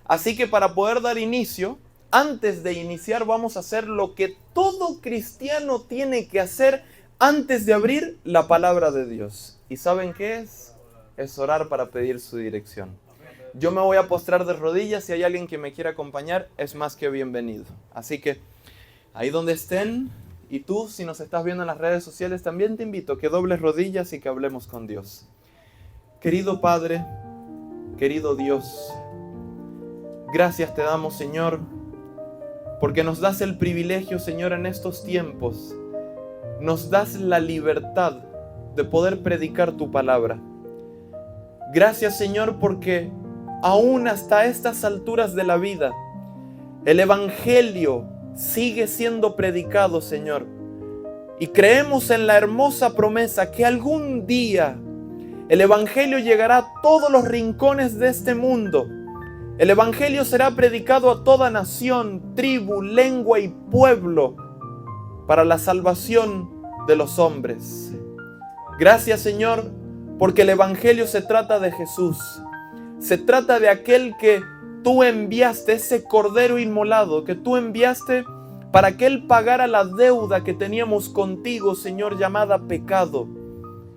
Así que para poder dar inicio, antes de iniciar vamos a hacer lo que todo cristiano tiene que hacer antes de abrir la palabra de Dios. ¿Y saben qué es? Es orar para pedir su dirección. Yo me voy a postrar de rodillas. Si hay alguien que me quiera acompañar, es más que bienvenido. Así que ahí donde estén, y tú si nos estás viendo en las redes sociales, también te invito a que dobles rodillas y que hablemos con Dios. Querido Padre, querido Dios, gracias te damos, Señor, porque nos das el privilegio, Señor, en estos tiempos. Nos das la libertad de poder predicar tu palabra. Gracias, Señor, porque aún hasta estas alturas de la vida, el Evangelio sigue siendo predicado, Señor. Y creemos en la hermosa promesa que algún día el Evangelio llegará a todos los rincones de este mundo. El Evangelio será predicado a toda nación, tribu, lengua y pueblo para la salvación de los hombres. Gracias, Señor, porque el Evangelio se trata de Jesús. Se trata de aquel que tú enviaste, ese cordero inmolado que tú enviaste para que Él pagara la deuda que teníamos contigo, Señor, llamada pecado.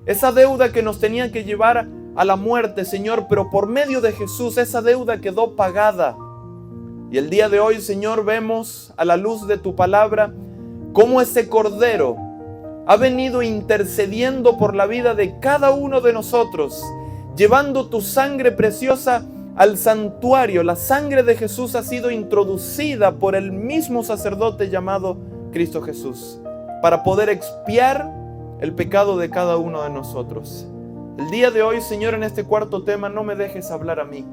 Esa deuda que nos tenía que llevar a la muerte, Señor, pero por medio de Jesús esa deuda quedó pagada. Y el día de hoy, Señor, vemos a la luz de tu palabra cómo ese cordero ha venido intercediendo por la vida de cada uno de nosotros, llevando tu sangre preciosa al santuario. La sangre de Jesús ha sido introducida por el mismo sacerdote llamado Cristo Jesús, para poder expiar el pecado de cada uno de nosotros. El día de hoy, Señor, en este cuarto tema, no me dejes hablar a mí.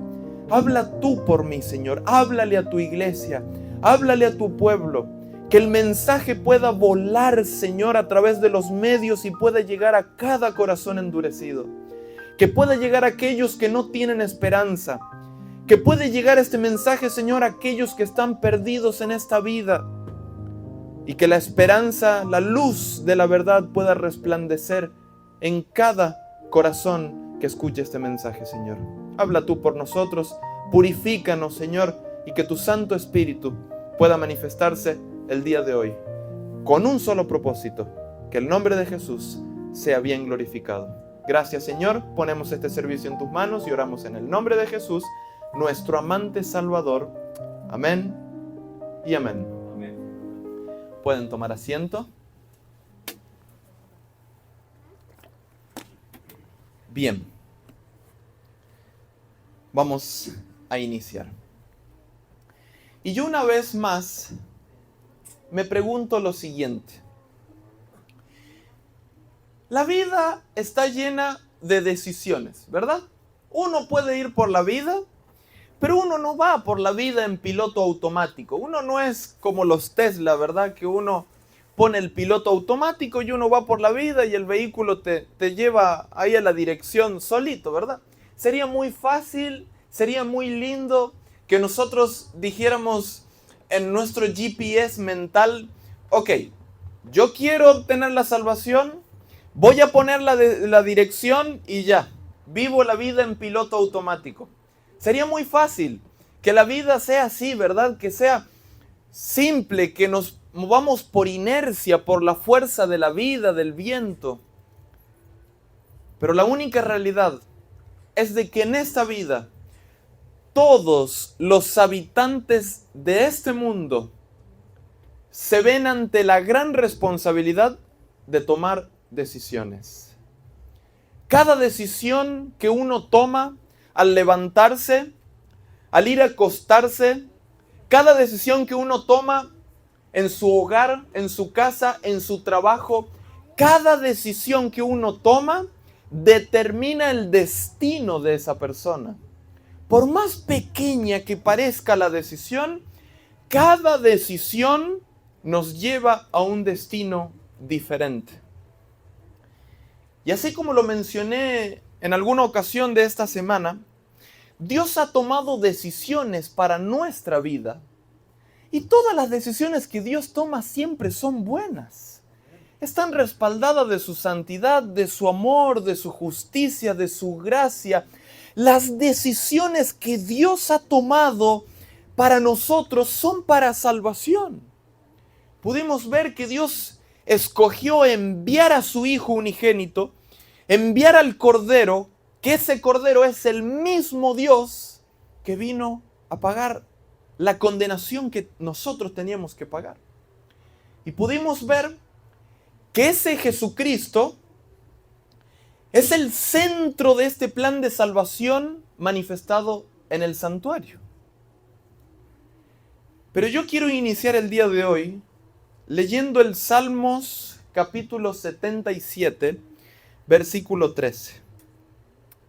Habla tú por mí, Señor. Háblale a tu iglesia, háblale a tu pueblo. Que el mensaje pueda volar, Señor, a través de los medios y pueda llegar a cada corazón endurecido. Que pueda llegar a aquellos que no tienen esperanza. Que puede llegar este mensaje, Señor, a aquellos que están perdidos en esta vida. Y que la esperanza, la luz de la verdad pueda resplandecer en cada corazón que escuche este mensaje, Señor. Habla tú por nosotros, purifícanos, Señor, y que tu Santo Espíritu pueda manifestarse el día de hoy, con un solo propósito, que el nombre de Jesús sea bien glorificado. Gracias, Señor, ponemos este servicio en tus manos y oramos en el nombre de Jesús, nuestro amante Salvador. Amén y amén. Amén. Pueden tomar asiento. Bien, vamos a iniciar. Y yo una vez más me pregunto lo siguiente. La vida está llena de decisiones, ¿verdad? Uno puede ir por la vida, pero uno no va por la vida en piloto automático. Uno no es como los Tesla, ¿verdad? Que uno pone el piloto automático y uno va por la vida y el vehículo te lleva ahí a la dirección solito, ¿verdad? Sería muy fácil, sería muy lindo que nosotros dijéramos en nuestro GPS mental, ok, yo quiero obtener la salvación, voy a poner la dirección y ya, vivo la vida en piloto automático. Sería muy fácil que la vida sea así, ¿verdad? Que sea simple, que nos movamos por inercia, por la fuerza de la vida, del viento. Pero la única realidad es de que en esta vida todos los habitantes de este mundo se ven ante la gran responsabilidad de tomar decisiones. Cada decisión que uno toma al levantarse, al ir a acostarse, cada decisión que uno toma en su hogar, en su casa, en su trabajo, cada decisión que uno toma determina el destino de esa persona. Por más pequeña que parezca la decisión, cada decisión nos lleva a un destino diferente. Y así como lo mencioné en alguna ocasión de esta semana, Dios ha tomado decisiones para nuestra vida. Y todas las decisiones que Dios toma siempre son buenas. Están respaldadas de su santidad, de su amor, de su justicia, de su gracia. las decisiones que Dios ha tomado para nosotros son para salvación. Pudimos ver que Dios escogió enviar a su Hijo unigénito, enviar al Cordero, que ese Cordero es el mismo Dios que vino a pagar la condenación que nosotros teníamos que pagar. Y pudimos ver que ese Jesucristo es el centro de este plan de salvación manifestado en el santuario. Pero yo quiero iniciar el día de hoy leyendo el Salmos capítulo 77, versículo 13.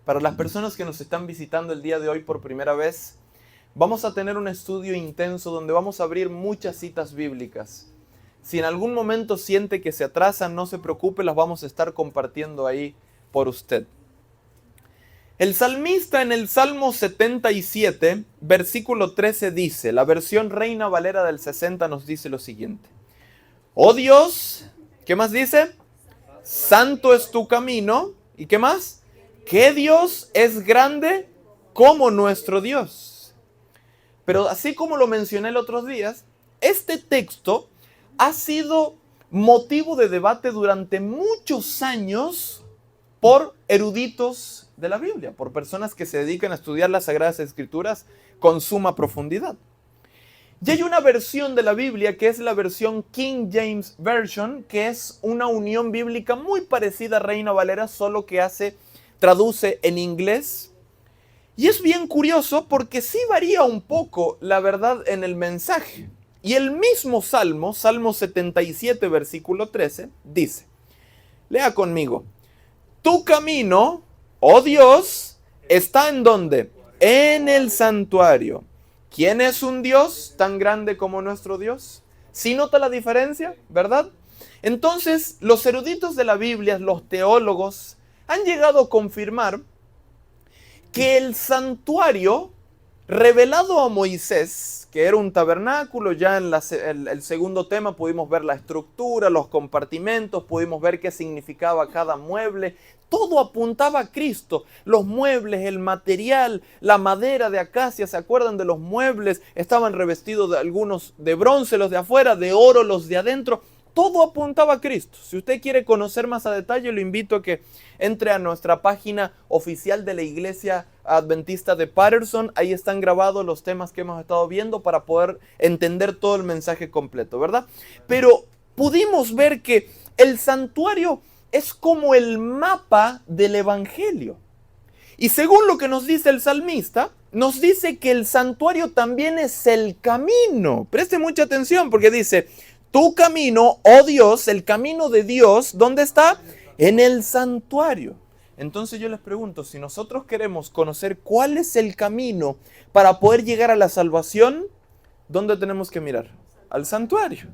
Para las personas que nos están visitando el día de hoy por primera vez, vamos a tener un estudio intenso donde vamos a abrir muchas citas bíblicas. Si en algún momento siente que se atrasan, no se preocupe, las vamos a estar compartiendo ahí por usted. El salmista en el Salmo 77, versículo 13 dice, la versión Reina Valera del 60 nos dice lo siguiente. Oh Dios, ¿qué más dice? Santo es tu camino. ¿Y qué más? Que Dios es grande como nuestro Dios. Pero así como lo mencioné los otros días, este texto ha sido motivo de debate durante muchos años por eruditos de la Biblia, por personas que se dedican a estudiar las Sagradas Escrituras con suma profundidad. Y hay una versión de la Biblia que es la versión King James Version, que es una unión bíblica muy parecida a Reina Valera, solo que traduce en inglés. Y es bien curioso porque sí varía un poco la verdad en el mensaje. Y el mismo Salmo, Salmo 77, versículo 13, dice, lea conmigo, tu camino, oh Dios, está ¿en dónde? En el santuario. ¿Quién es un Dios tan grande como nuestro Dios? ¿Sí nota la diferencia, verdad? Entonces, los eruditos de la Biblia, los teólogos, han llegado a confirmar que el santuario revelado a Moisés, que era un tabernáculo, ya en el segundo tema pudimos ver la estructura, los compartimentos, pudimos ver qué significaba cada mueble, todo apuntaba a Cristo, los muebles, el material, la madera de acacia, ¿se acuerdan de los muebles? Estaban revestidos de algunos de bronce, los de afuera, de oro, los de adentro, todo apuntaba a Cristo. Si usted quiere conocer más a detalle, lo invito a que entre a nuestra página oficial de la Iglesia Adventista de Patterson. Ahí están grabados los temas que hemos estado viendo para poder entender todo el mensaje completo, ¿verdad? Pero pudimos ver que el santuario es como el mapa del Evangelio. Y según lo que nos dice el salmista, nos dice que el santuario también es el camino. Preste mucha atención porque dice, tu camino, oh Dios, el camino de Dios, ¿dónde está? En el santuario. Entonces yo les pregunto, si nosotros queremos conocer cuál es el camino para poder llegar a la salvación, ¿dónde tenemos que mirar? Al santuario.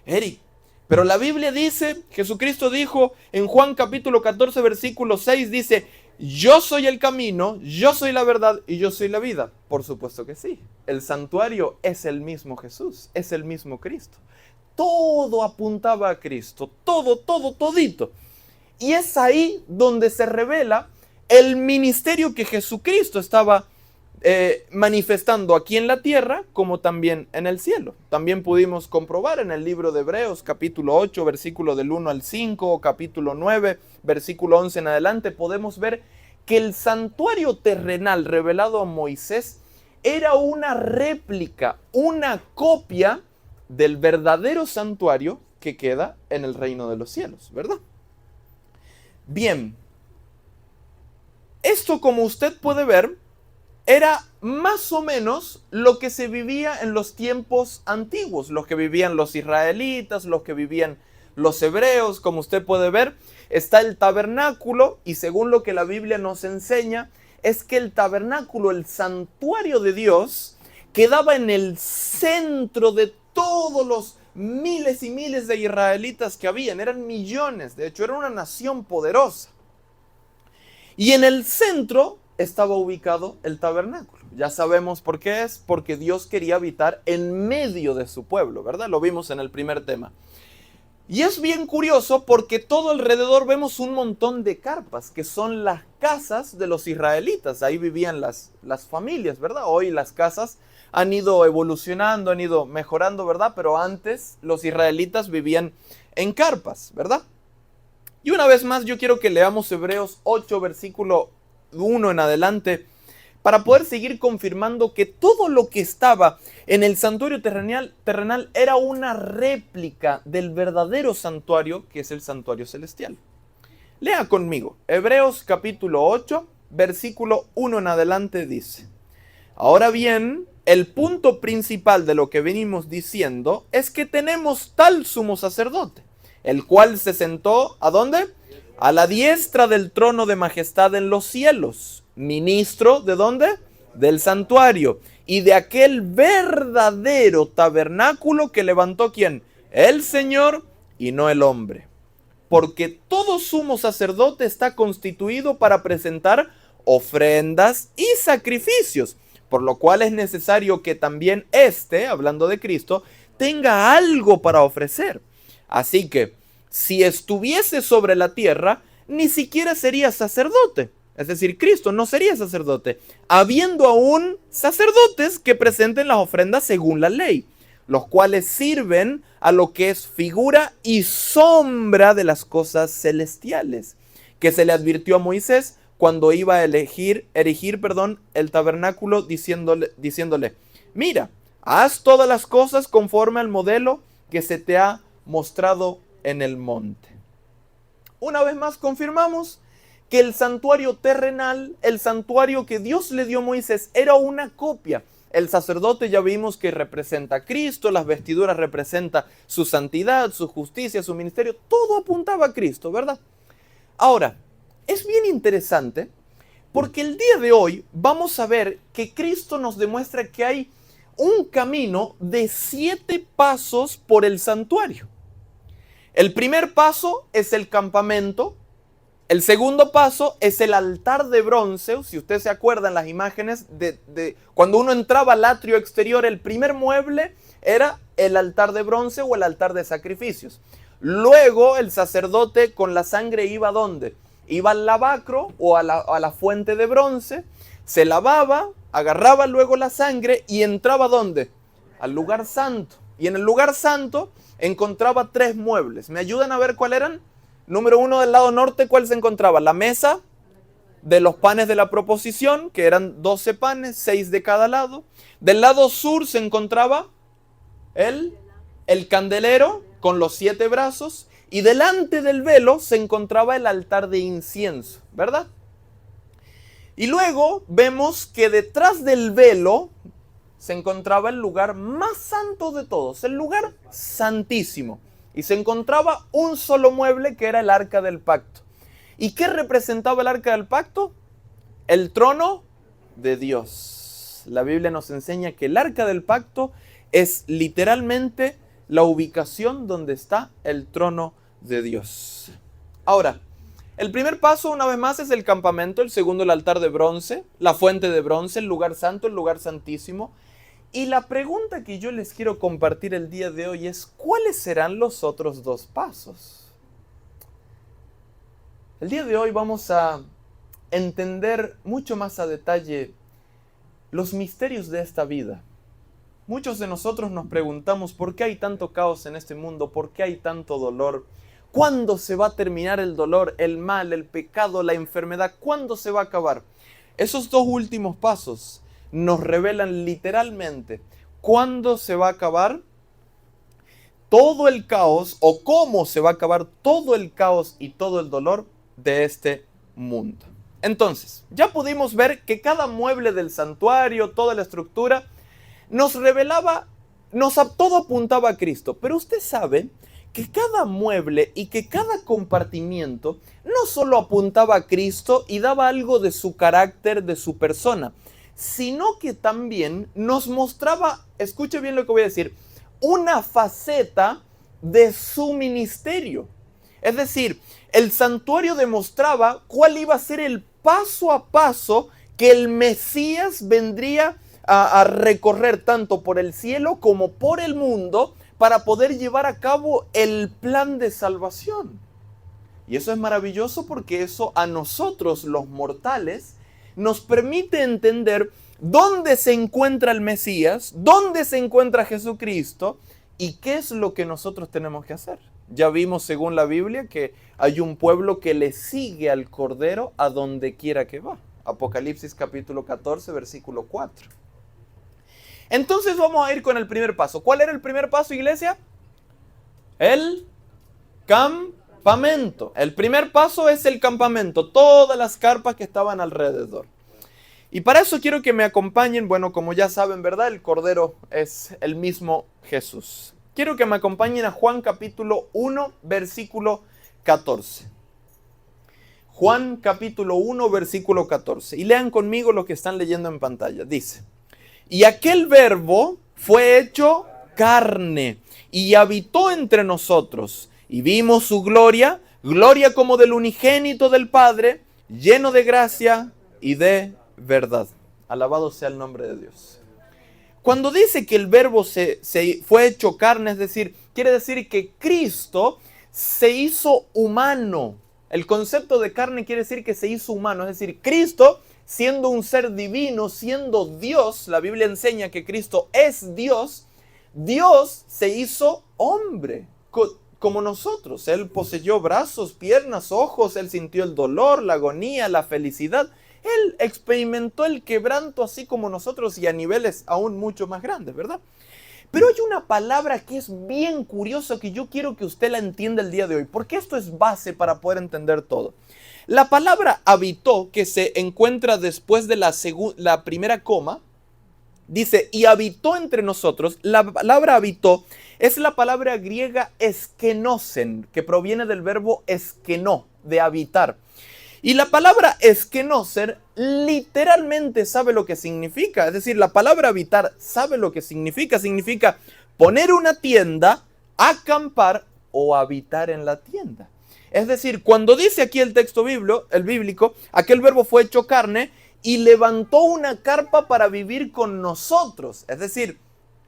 Eric, pero la Biblia dice, Jesucristo dijo en Juan capítulo 14, versículo 6, dice, yo soy el camino, yo soy la verdad y yo soy la vida. Por supuesto que sí. El santuario es el mismo Jesús, es el mismo Cristo. Todo apuntaba a Cristo, todito. Y es ahí donde se revela el ministerio que Jesucristo estaba manifestando aquí en la tierra como también en el cielo. También pudimos comprobar en el libro de Hebreos capítulo 8 versículo del 1 al 5 o capítulo 9 versículo 11 en adelante, podemos ver que el santuario terrenal revelado a Moisés era una réplica, una copia del verdadero santuario que queda en el reino de los cielos, ¿verdad? Bien, esto, como usted puede ver, era más o menos lo que se vivía en los tiempos antiguos, los que vivían los israelitas, los que vivían los hebreos. Como usted puede ver, está el tabernáculo, y según lo que la Biblia nos enseña, es que el tabernáculo, el santuario de Dios, quedaba en el centro de todos los miles y miles de israelitas que habían. Eran millones, de hecho era una nación poderosa. Y en el centro estaba ubicado el tabernáculo. Ya sabemos por qué es, porque Dios quería habitar en medio de su pueblo, ¿verdad? Lo vimos en el primer tema. Y es bien curioso porque todo alrededor vemos un montón de carpas, que son las casas de los israelitas. Ahí vivían las familias, ¿verdad? Hoy las casas han ido evolucionando, han ido mejorando, ¿verdad? Pero antes los israelitas vivían en carpas, ¿verdad? Y una vez más yo quiero que leamos Hebreos 8, versículo 1 en adelante, para poder seguir confirmando que todo lo que estaba en el santuario terrenal era una réplica del verdadero santuario, que es el santuario celestial. Lea conmigo, Hebreos capítulo 8, versículo 1 en adelante dice: Ahora bien, el punto principal de lo que venimos diciendo es que tenemos tal sumo sacerdote, el cual se sentó, ¿a dónde? A la diestra del trono de majestad en los cielos. Ministro, ¿de dónde? Del santuario. Y de aquel verdadero tabernáculo que levantó ¿quién? El Señor y no el hombre. Porque todo sumo sacerdote está constituido para presentar ofrendas y sacrificios, por lo cual es necesario que también éste, hablando de Cristo, tenga algo para ofrecer. Así que, si estuviese sobre la tierra, ni siquiera sería sacerdote. Es decir, Cristo no sería sacerdote, habiendo aún sacerdotes que presenten las ofrendas según la ley, los cuales sirven a lo que es figura y sombra de las cosas celestiales, que se le advirtió a Moisés cuando iba a erigir el tabernáculo, diciéndole, mira, haz todas las cosas conforme al modelo que se te ha mostrado en el monte. Una vez más confirmamos que el santuario terrenal, el santuario que Dios le dio a Moisés, era una copia. El sacerdote ya vimos que representa a Cristo, las vestiduras representan su santidad, su justicia, su ministerio, todo apuntaba a Cristo, ¿verdad? Ahora, es bien interesante porque el día de hoy vamos a ver que Cristo nos demuestra que hay un camino de 7 pasos por el santuario. El primer paso es el campamento. El segundo paso es el altar de bronce. Si usted se acuerda en las imágenes de cuando uno entraba al atrio exterior, el primer mueble era el altar de bronce o el altar de sacrificios. Luego el sacerdote con la sangre iba ¿a dónde? Iba al lavacro o a la fuente de bronce, se lavaba, agarraba luego la sangre y entraba ¿a dónde? Al lugar santo. Y en el lugar santo encontraba 3 muebles. ¿Me ayudan a ver cuáles eran? Número 1, del lado norte, ¿cuál se encontraba? La mesa de los panes de la proposición, que eran 12 panes, 6 de cada lado. Del lado sur se encontraba el candelero con los 7 brazos. Y delante del velo se encontraba el altar de incienso, ¿verdad? Y luego vemos que detrás del velo se encontraba el lugar más santo de todos, el lugar santísimo. Y se encontraba un solo mueble que era el arca del pacto. ¿Y qué representaba el arca del pacto? El trono de Dios. La Biblia nos enseña que el arca del pacto es literalmente la ubicación donde está el trono de Dios. Ahora, el primer paso, una vez más, es el campamento. El segundo, el altar de bronce, la fuente de bronce, el lugar santo, el lugar santísimo. Y la pregunta que yo les quiero compartir el día de hoy es, ¿cuáles serán los otros 2 pasos? El día de hoy vamos a entender mucho más a detalle los misterios de esta vida. Muchos de nosotros nos preguntamos por qué hay tanto caos en este mundo, por qué hay tanto dolor, cuándo se va a terminar el dolor, el mal, el pecado, la enfermedad, cuándo se va a acabar. Esos 2 últimos pasos nos revelan literalmente cuándo se va a acabar todo el caos o cómo se va a acabar todo el caos y todo el dolor de este mundo. Entonces, ya pudimos ver que cada mueble del santuario, toda la estructura, nos revelaba, todo apuntaba a Cristo. Pero usted sabe que cada mueble y que cada compartimiento no solo apuntaba a Cristo y daba algo de su carácter, de su persona, sino que también nos mostraba, escuche bien lo que voy a decir, una faceta de su ministerio. Es decir, el santuario demostraba cuál iba a ser el paso a paso que el Mesías vendría a recorrer tanto por el cielo como por el mundo para poder llevar a cabo el plan de salvación. Y eso es maravilloso porque eso a nosotros los mortales nos permite entender dónde se encuentra el Mesías, dónde se encuentra Jesucristo y qué es lo que nosotros tenemos que hacer. Ya vimos según la Biblia que hay un pueblo que le sigue al Cordero a donde quiera que va. Apocalipsis capítulo 14, versículo 4. Entonces vamos a ir con el primer paso. ¿Cuál era el primer paso, iglesia? El campamento. El primer paso es el campamento, todas las carpas que estaban alrededor. Y para eso quiero que me acompañen, bueno, como ya saben, ¿verdad? El Cordero es el mismo Jesús. Quiero que me acompañen a Juan capítulo 1, versículo 14. Juan capítulo 1, versículo 14. Y lean conmigo lo que están leyendo en pantalla. Dice: y aquel verbo fue hecho carne y habitó entre nosotros. Y vimos su gloria, gloria como del unigénito del Padre, lleno de gracia y de verdad. Alabado sea el nombre de Dios. Cuando dice que el verbo se fue hecho carne, es decir, quiere decir que Cristo se hizo humano. El concepto de carne quiere decir que se hizo humano, es decir, Cristo, siendo un ser divino, siendo Dios, la Biblia enseña que Cristo es Dios, Dios se hizo hombre, como nosotros. Él poseyó brazos, piernas, ojos, Él sintió el dolor, la agonía, la felicidad. Él experimentó el quebranto así como nosotros y a niveles aún mucho más grandes, ¿verdad? Pero hay una palabra que es bien curiosa que yo quiero que usted la entienda el día de hoy, porque esto es base para poder entender todo. La palabra habitó, que se encuentra después de la primera coma, dice, y habitó entre nosotros. La palabra habitó es la palabra griega eskenosen, que proviene del verbo eskenó, de habitar. Y la palabra eskenoser literalmente sabe lo que significa. Es decir, la palabra habitar sabe lo que significa. Significa poner una tienda, acampar o habitar en la tienda. Es decir, cuando dice aquí el texto bíblico, aquel verbo fue hecho carne y levantó una carpa para vivir con nosotros. Es decir,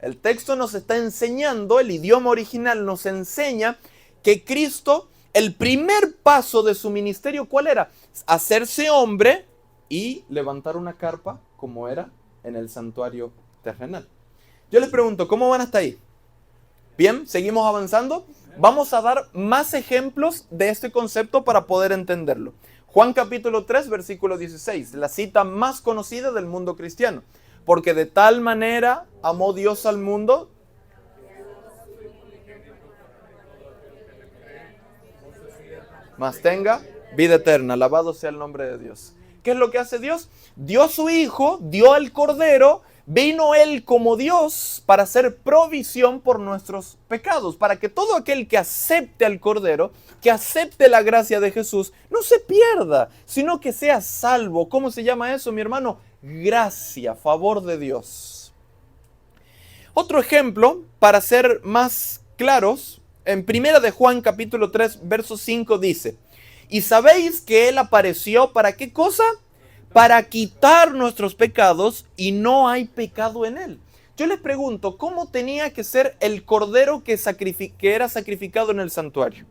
el texto nos está enseñando, el idioma original nos enseña que Cristo, el primer paso de su ministerio, ¿cuál era? Hacerse hombre y levantar una carpa como era en el santuario terrenal. Yo les pregunto, ¿cómo van hasta ahí? Bien, seguimos avanzando. Vamos a dar más ejemplos de este concepto para poder entenderlo. Juan capítulo 3, versículo 16, la cita más conocida del mundo cristiano. Porque de tal manera amó Dios al mundo. Mas tenga vida eterna. Alabado sea el nombre de Dios. ¿Qué es lo que hace Dios? Dio a su Hijo, dio al Cordero, vino Él como Dios para hacer provisión por nuestros pecados, para que todo aquel que acepte al Cordero, que acepte la gracia de Jesús, no se pierda, sino que sea salvo. ¿Cómo se llama eso, mi hermano? Gracia, favor de Dios. Otro ejemplo, para ser más claros, en primera de Juan capítulo 3, verso 5 dice: y sabéis que Él apareció, ¿para qué cosa? Para quitar nuestros pecados, y no hay pecado en Él. Yo les pregunto, ¿cómo tenía que ser el cordero que era sacrificado en el santuario?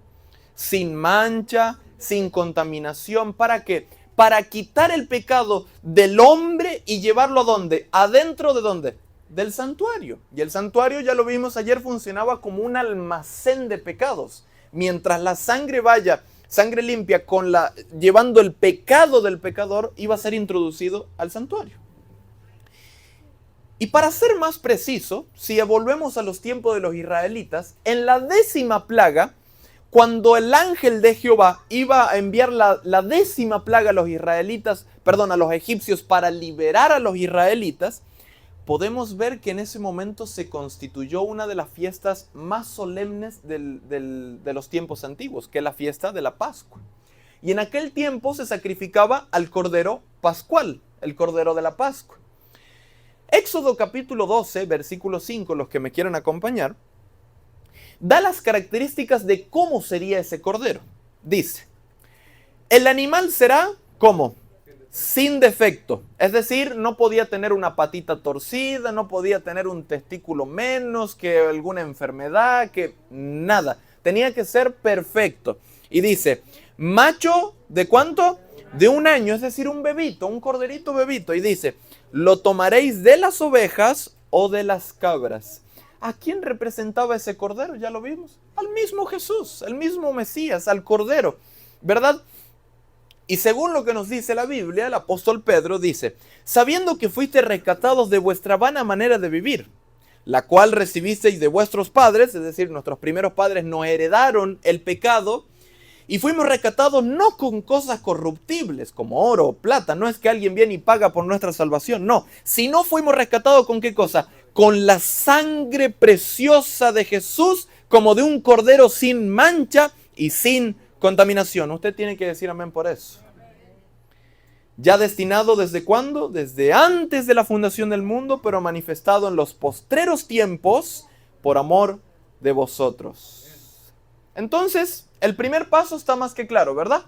Sin mancha, sin contaminación. ¿Para qué? Para quitar el pecado del hombre y llevarlo ¿a dónde? ¿Adentro de dónde? Del santuario. Y el santuario, ya lo vimos ayer, funcionaba como un almacén de pecados. Mientras la sangre vaya, sangre limpia, llevando el pecado del pecador, iba a ser introducido al santuario. Y para ser más preciso, si volvemos a los tiempos de los israelitas, en la 10ª plaga, cuando el ángel de Jehová iba a enviar la 10ª plaga a los israelitas, a los egipcios para liberar a los israelitas, podemos ver que en ese momento se constituyó una de las fiestas más solemnes de los tiempos antiguos, que es la fiesta de la Pascua. Y en aquel tiempo se sacrificaba al Cordero Pascual, el Cordero de la Pascua. Éxodo capítulo 12, versículo 5, los que me quieran acompañar, da las características de cómo sería ese Cordero. Dice, el animal será, ¿cómo? sin defecto. Es decir, no podía tener una patita torcida, no podía tener un testículo menos, que alguna enfermedad, que nada. Tenía que ser perfecto. Y dice, macho, ¿de cuánto? De 1 año, es decir, un bebito, un corderito bebito. Y dice, lo tomaréis de las ovejas o de las cabras. ¿A quién representaba ese cordero? Ya lo vimos. Al mismo Jesús, al mismo Mesías, al cordero, ¿verdad? Y según lo que nos dice la Biblia, el apóstol Pedro dice, sabiendo que fuiste rescatados de vuestra vana manera de vivir, la cual recibisteis de vuestros padres, es decir, nuestros primeros padres nos heredaron el pecado, y fuimos rescatados no con cosas corruptibles como oro o plata, no es que alguien viene y paga por nuestra salvación, no, sino fuimos rescatados con ¿qué cosa? Con la sangre preciosa de Jesús, como de un cordero sin mancha y sin contaminación. Usted tiene que decir amén por eso. Ya destinado ¿desde cuándo? Desde antes de la fundación del mundo, pero manifestado en los postreros tiempos por amor de vosotros. Entonces, el primer paso está más que claro, ¿verdad?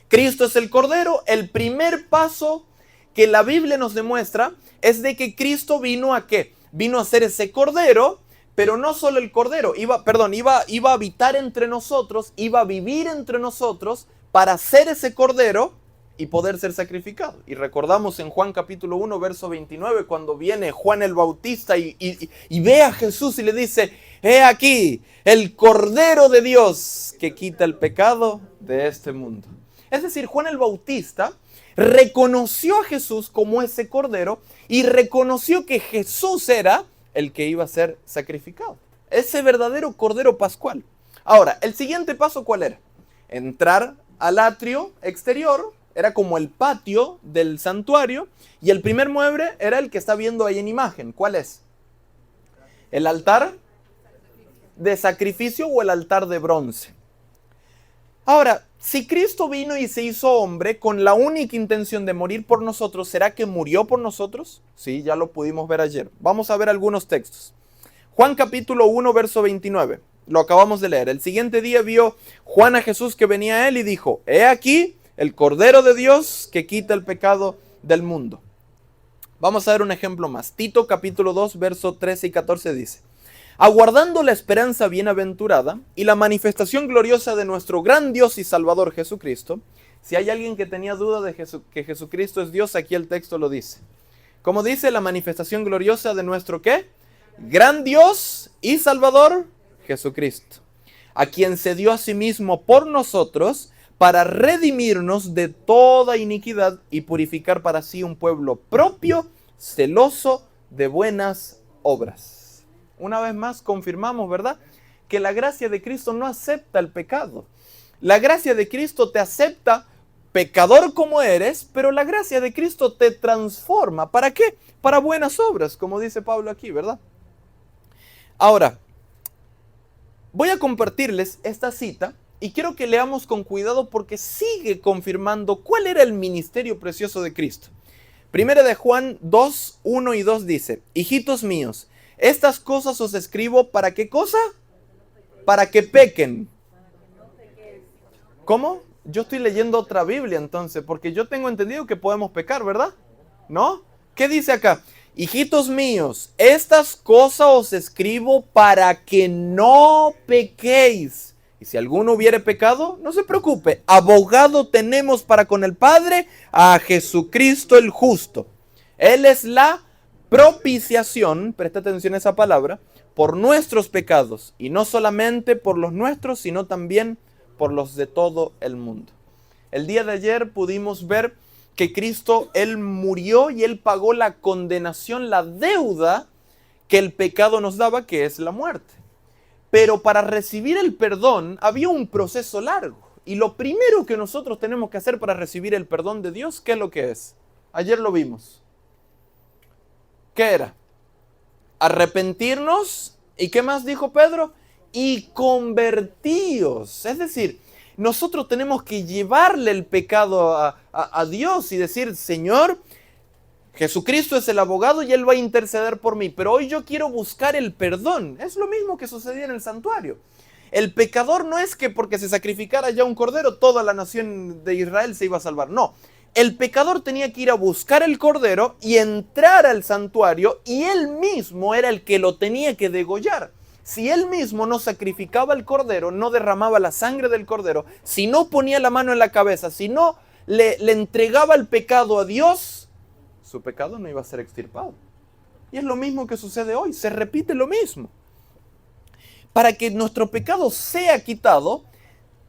Cristo es el Cordero. El primer paso que la Biblia nos demuestra es de que Cristo vino ¿a qué? Vino a ser ese Cordero, pero no solo el Cordero, iba a habitar entre nosotros, iba a vivir entre nosotros para ser ese Cordero y poder ser sacrificado. Y recordamos en Juan capítulo 1, verso 29, cuando viene Juan el Bautista y ve a Jesús y le dice, he aquí el Cordero de Dios que quita el pecado de este mundo. Es decir, Juan el Bautista reconoció a Jesús como ese Cordero y reconoció que Jesús era el que iba a ser sacrificado. Ese verdadero Cordero Pascual. Ahora, el siguiente paso, ¿cuál era? Entrar al atrio exterior, era como el patio del santuario, y el primer mueble era el que está viendo ahí en imagen. ¿Cuál es? El altar de sacrificio o el altar de bronce. Ahora, si Cristo vino y se hizo hombre con la única intención de morir por nosotros, ¿será que murió por nosotros? Sí, ya lo pudimos ver ayer. Vamos a ver algunos textos. Juan capítulo 1, verso 29. Lo acabamos de leer. El siguiente día vio Juan a Jesús que venía a él y dijo, he aquí el Cordero de Dios que quita el pecado del mundo. Vamos a ver un ejemplo más. Tito capítulo 2, verso 13 y 14 dice, aguardando la esperanza bienaventurada y la manifestación gloriosa de nuestro gran Dios y Salvador Jesucristo. Si hay alguien que tenía duda de que Jesucristo es Dios, aquí el texto lo dice. Como dice, la manifestación gloriosa de nuestro ¿qué? Gran Dios y Salvador Jesucristo, a quien se dio a sí mismo por nosotros para redimirnos de toda iniquidad y purificar para sí un pueblo propio, celoso de buenas obras. Una vez más confirmamos, ¿verdad?, que la gracia de Cristo no acepta el pecado. La gracia de Cristo te acepta pecador como eres, pero la gracia de Cristo te transforma. ¿Para qué? Para buenas obras, como dice Pablo aquí, ¿verdad? Ahora, voy a compartirles esta cita y quiero que leamos con cuidado porque sigue confirmando cuál era el ministerio precioso de Cristo. Primera de Juan 2, 1 y 2 dice, hijitos míos, estas cosas os escribo ¿para qué cosa? Para que pequen. ¿Cómo? Yo estoy leyendo otra Biblia entonces, porque yo tengo entendido que podemos pecar, ¿verdad? ¿No? ¿Qué dice acá? Hijitos míos, estas cosas os escribo para que no pequéis. Y si alguno hubiere pecado, no se preocupe. Abogado tenemos para con el Padre a Jesucristo el justo. Él es la propiciación, presta atención a esa palabra, por nuestros pecados. Y no solamente por los nuestros, sino también por los de todo el mundo. El día de ayer pudimos ver que Cristo, Él murió y Él pagó la condenación, la deuda que el pecado nos daba, que es la muerte. Pero para recibir el perdón había un proceso largo. Y lo primero que nosotros tenemos que hacer para recibir el perdón de Dios, ¿qué es lo que es? Ayer lo vimos. ¿Qué era? Arrepentirnos. ¿Y qué más dijo Pedro? Y convertíos. Es decir, nosotros tenemos que llevarle el pecado a Dios y decir, Señor, Jesucristo es el abogado y Él va a interceder por mí, pero hoy yo quiero buscar el perdón. Es lo mismo que sucedía en el santuario. El pecador no es que porque se sacrificara ya un cordero, toda la nación de Israel se iba a salvar. No, el pecador tenía que ir a buscar el cordero y entrar al santuario, y él mismo era el que lo tenía que degollar. Si él mismo no sacrificaba el cordero, no derramaba la sangre del cordero, si no ponía la mano en la cabeza, si no le entregaba el pecado a Dios, su pecado no iba a ser extirpado. Y es lo mismo que sucede hoy, se repite lo mismo. Para que nuestro pecado sea quitado,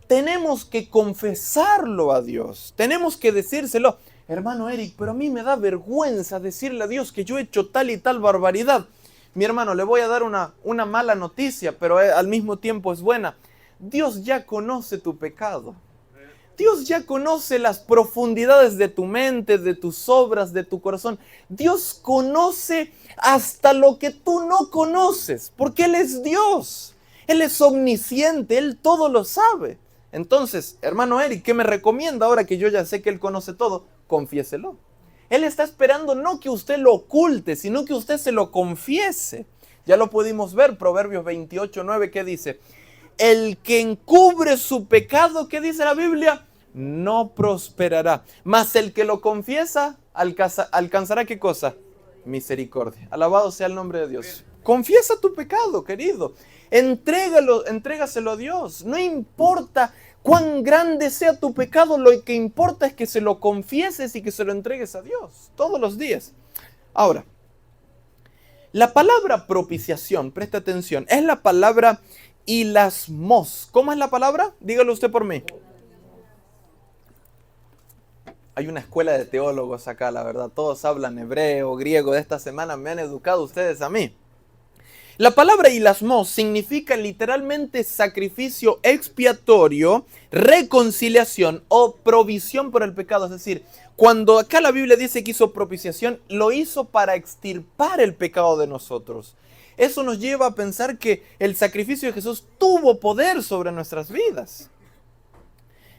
tenemos que confesarlo a Dios. Tenemos que decírselo. Hermano Eric, pero a mí me da vergüenza decirle a Dios que yo he hecho tal y tal barbaridad. Mi hermano, le voy a dar una mala noticia, pero al mismo tiempo es buena. Dios ya conoce tu pecado. Dios ya conoce las profundidades de tu mente, de tus obras, de tu corazón. Dios conoce hasta lo que tú no conoces, porque Él es Dios. Él es omnisciente, Él todo lo sabe. Entonces, hermano Eric, ¿qué me recomienda ahora que yo ya sé que Él conoce todo? Confiéselo. Él está esperando no que usted lo oculte, sino que usted se lo confiese. Ya lo pudimos ver, Proverbios 28:9, ¿qué dice? El que encubre su pecado, ¿qué dice la Biblia? No prosperará. Mas el que lo confiesa, alcanzará ¿qué cosa? Misericordia. Alabado sea el nombre de Dios. Confiesa tu pecado, querido. Entrégaselo a Dios. No importa cuán grande sea tu pecado, lo que importa es que se lo confieses y que se lo entregues a Dios todos los días. Ahora, la palabra propiciación, presta atención, es la palabra hilasmos. ¿Cómo es la palabra? Dígalo usted por mí. Hay una escuela de teólogos acá, la verdad. Todos hablan hebreo, griego. De esta semana me han educado ustedes a mí. La palabra hilasmos significa literalmente sacrificio expiatorio, reconciliación o provisión por el pecado. Es decir, cuando acá la Biblia dice que hizo propiciación, lo hizo para extirpar el pecado de nosotros. Eso nos lleva a pensar que el sacrificio de Jesús tuvo poder sobre nuestras vidas.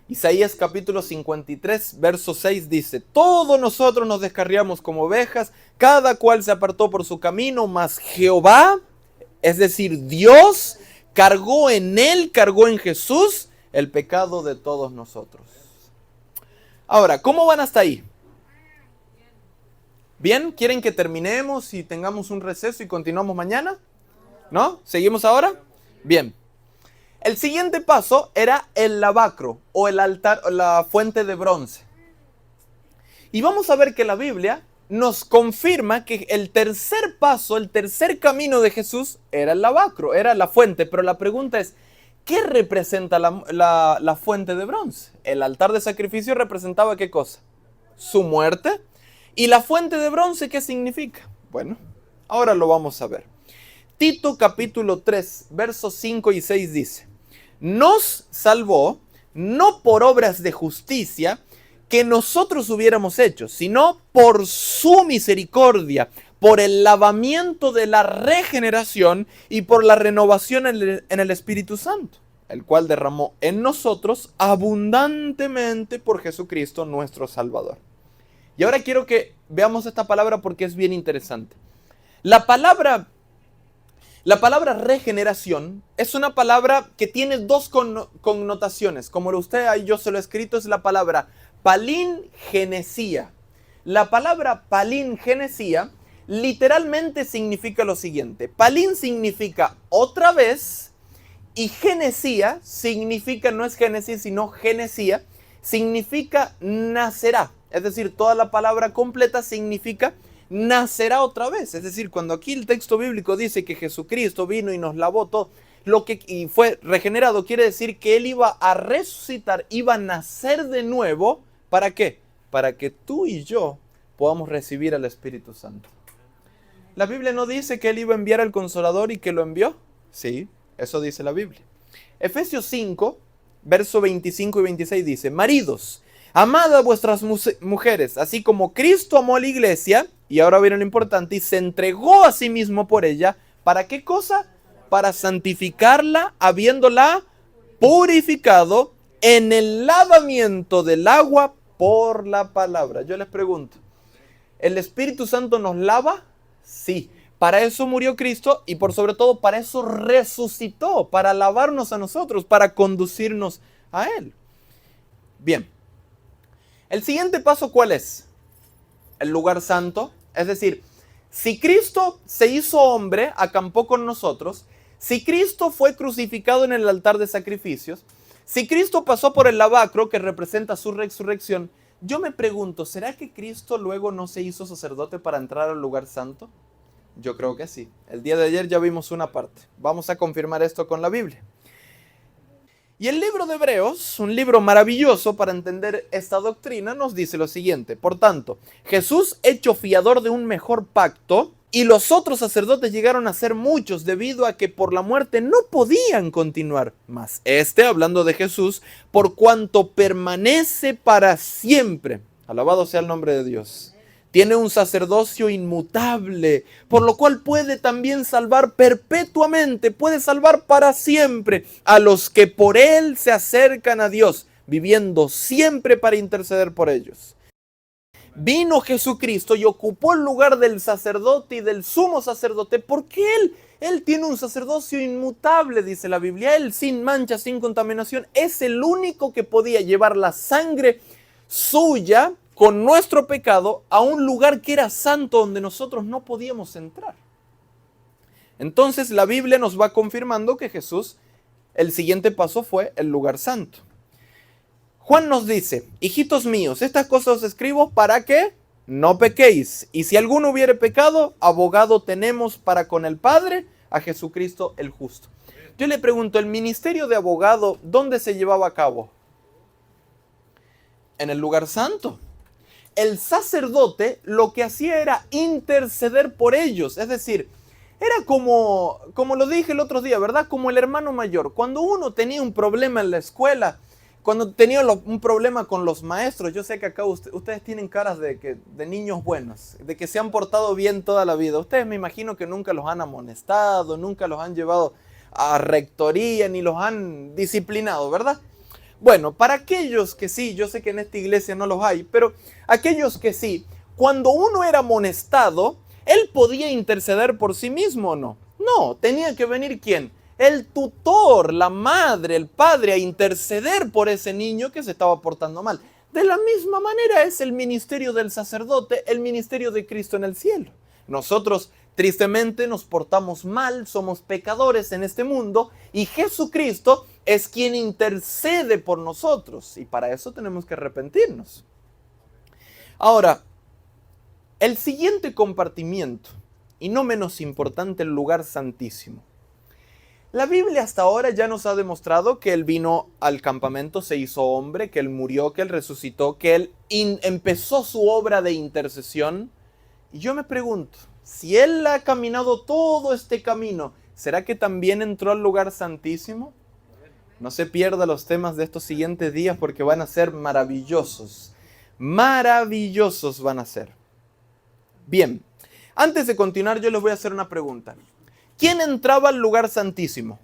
Isaías capítulo 53, verso 6 dice: todos nosotros nos descarriamos como ovejas, cada cual se apartó por su camino, mas Jehová, es decir, Dios, cargó en Jesús el pecado de todos nosotros. Ahora, ¿cómo van hasta ahí? ¿Bien? ¿Quieren que terminemos y tengamos un receso y continuamos mañana? ¿No? ¿Seguimos ahora? Bien. El siguiente paso era el lavacro o el altar, la fuente de bronce. Y vamos a ver que la Biblia nos confirma que el tercer paso, el tercer camino de Jesús era el lavacro, era la fuente. Pero la pregunta es, ¿qué representa la fuente de bronce? El altar de sacrificio representaba ¿qué cosa? Su muerte. ¿Y la fuente de bronce qué significa? Bueno, ahora lo vamos a ver. Tito capítulo 3, versos 5 y 6 dice: nos salvó no por obras de justicia que nosotros hubiéramos hecho, sino por su misericordia, por el lavamiento de la regeneración y por la renovación en el Espíritu Santo, el cual derramó en nosotros abundantemente por Jesucristo nuestro Salvador. Y ahora quiero que veamos esta palabra porque es bien interesante. La palabra regeneración es una palabra que tiene dos connotaciones. Como usted y yo se lo he escrito, es la palabra palingenesia. La palabra palingenesia literalmente significa lo siguiente. Palín significa otra vez y genesia significa, no es génesis sino genesia, significa nacerá. Es decir, toda la palabra completa significa nacerá otra vez. Es decir, cuando aquí el texto bíblico dice que Jesucristo vino y nos lavó todo, y fue regenerado, quiere decir que Él iba a resucitar, iba a nacer de nuevo. ¿Para qué? Para que tú y yo podamos recibir al Espíritu Santo. ¿La Biblia no dice que Él iba a enviar al Consolador y que lo envió? Sí, eso dice la Biblia. Efesios 5, verso 25 y 26 dice: maridos, amad a vuestras mujeres, así como Cristo amó a la iglesia, y ahora viene lo importante, y se entregó a sí mismo por ella. ¿Para qué cosa? Para santificarla, habiéndola purificado en el lavamiento del agua por la palabra. Yo les pregunto, ¿el Espíritu Santo nos lava? Sí. Para eso murió Cristo y por sobre todo para eso resucitó, para lavarnos a nosotros, para conducirnos a Él. Bien. El siguiente paso, ¿cuál es? El lugar santo. Es decir, si Cristo se hizo hombre, acampó con nosotros, si Cristo fue crucificado en el altar de sacrificios, si Cristo pasó por el lavacro que representa su resurrección, yo me pregunto, ¿será que Cristo luego no se hizo sacerdote para entrar al lugar santo? Yo creo que sí. El día de ayer ya vimos una parte. Vamos a confirmar esto con la Biblia. Y el libro de Hebreos, un libro maravilloso para entender esta doctrina, nos dice lo siguiente. Por tanto, Jesús hecho fiador de un mejor pacto, y los otros sacerdotes llegaron a ser muchos debido a que por la muerte no podían continuar. Mas hablando de Jesús, por cuanto permanece para siempre. Alabado sea el nombre de Dios. Tiene un sacerdocio inmutable, por lo cual puede también salvar perpetuamente, puede salvar para siempre a los que por él se acercan a Dios, viviendo siempre para interceder por ellos. Vino Jesucristo y ocupó el lugar del sacerdote y del sumo sacerdote, porque él tiene un sacerdocio inmutable, dice la Biblia. Él sin mancha, sin contaminación, es el único que podía llevar la sangre suya con nuestro pecado a un lugar que era santo donde nosotros no podíamos entrar. Entonces la Biblia nos va confirmando que Jesús, el siguiente paso fue el lugar santo. Juan nos dice, hijitos míos, estas cosas os escribo para que no pequéis. Y si alguno hubiere pecado, abogado tenemos para con el Padre, a Jesucristo el justo. Yo le pregunto, ¿el ministerio de abogado dónde se llevaba a cabo? En el lugar santo. El sacerdote lo que hacía era interceder por ellos. Es decir, era como lo dije el otro día, ¿verdad? Como el hermano mayor. Cuando uno tenía un problema en la escuela, cuando tenía un problema con los maestros, yo sé que acá ustedes tienen caras de niños buenos, de que se han portado bien toda la vida. Ustedes me imagino que nunca los han amonestado, nunca los han llevado a rectoría, ni los han disciplinado, ¿verdad? Bueno, para aquellos que sí, yo sé que en esta iglesia no los hay, pero aquellos que sí, cuando uno era amonestado, él podía interceder por sí mismo o no. No, tenía que venir ¿quién? El tutor, la madre, el padre a interceder por ese niño que se estaba portando mal. De la misma manera es el ministerio del sacerdote, el ministerio de Cristo en el cielo. Nosotros tristemente nos portamos mal, somos pecadores en este mundo y Jesucristo es quien intercede por nosotros y para eso tenemos que arrepentirnos. Ahora, el siguiente compartimiento, y no menos importante, el lugar santísimo. La Biblia hasta ahora ya nos ha demostrado que Él vino al campamento, se hizo hombre, que Él murió, que Él resucitó, que Él empezó su obra de intercesión. Y yo me pregunto, si Él ha caminado todo este camino, ¿será que también entró al lugar santísimo? No se pierda los temas de estos siguientes días porque van a ser maravillosos. Maravillosos van a ser. Bien, antes de continuar yo les voy a hacer una pregunta. ¿Quién entraba al lugar santísimo?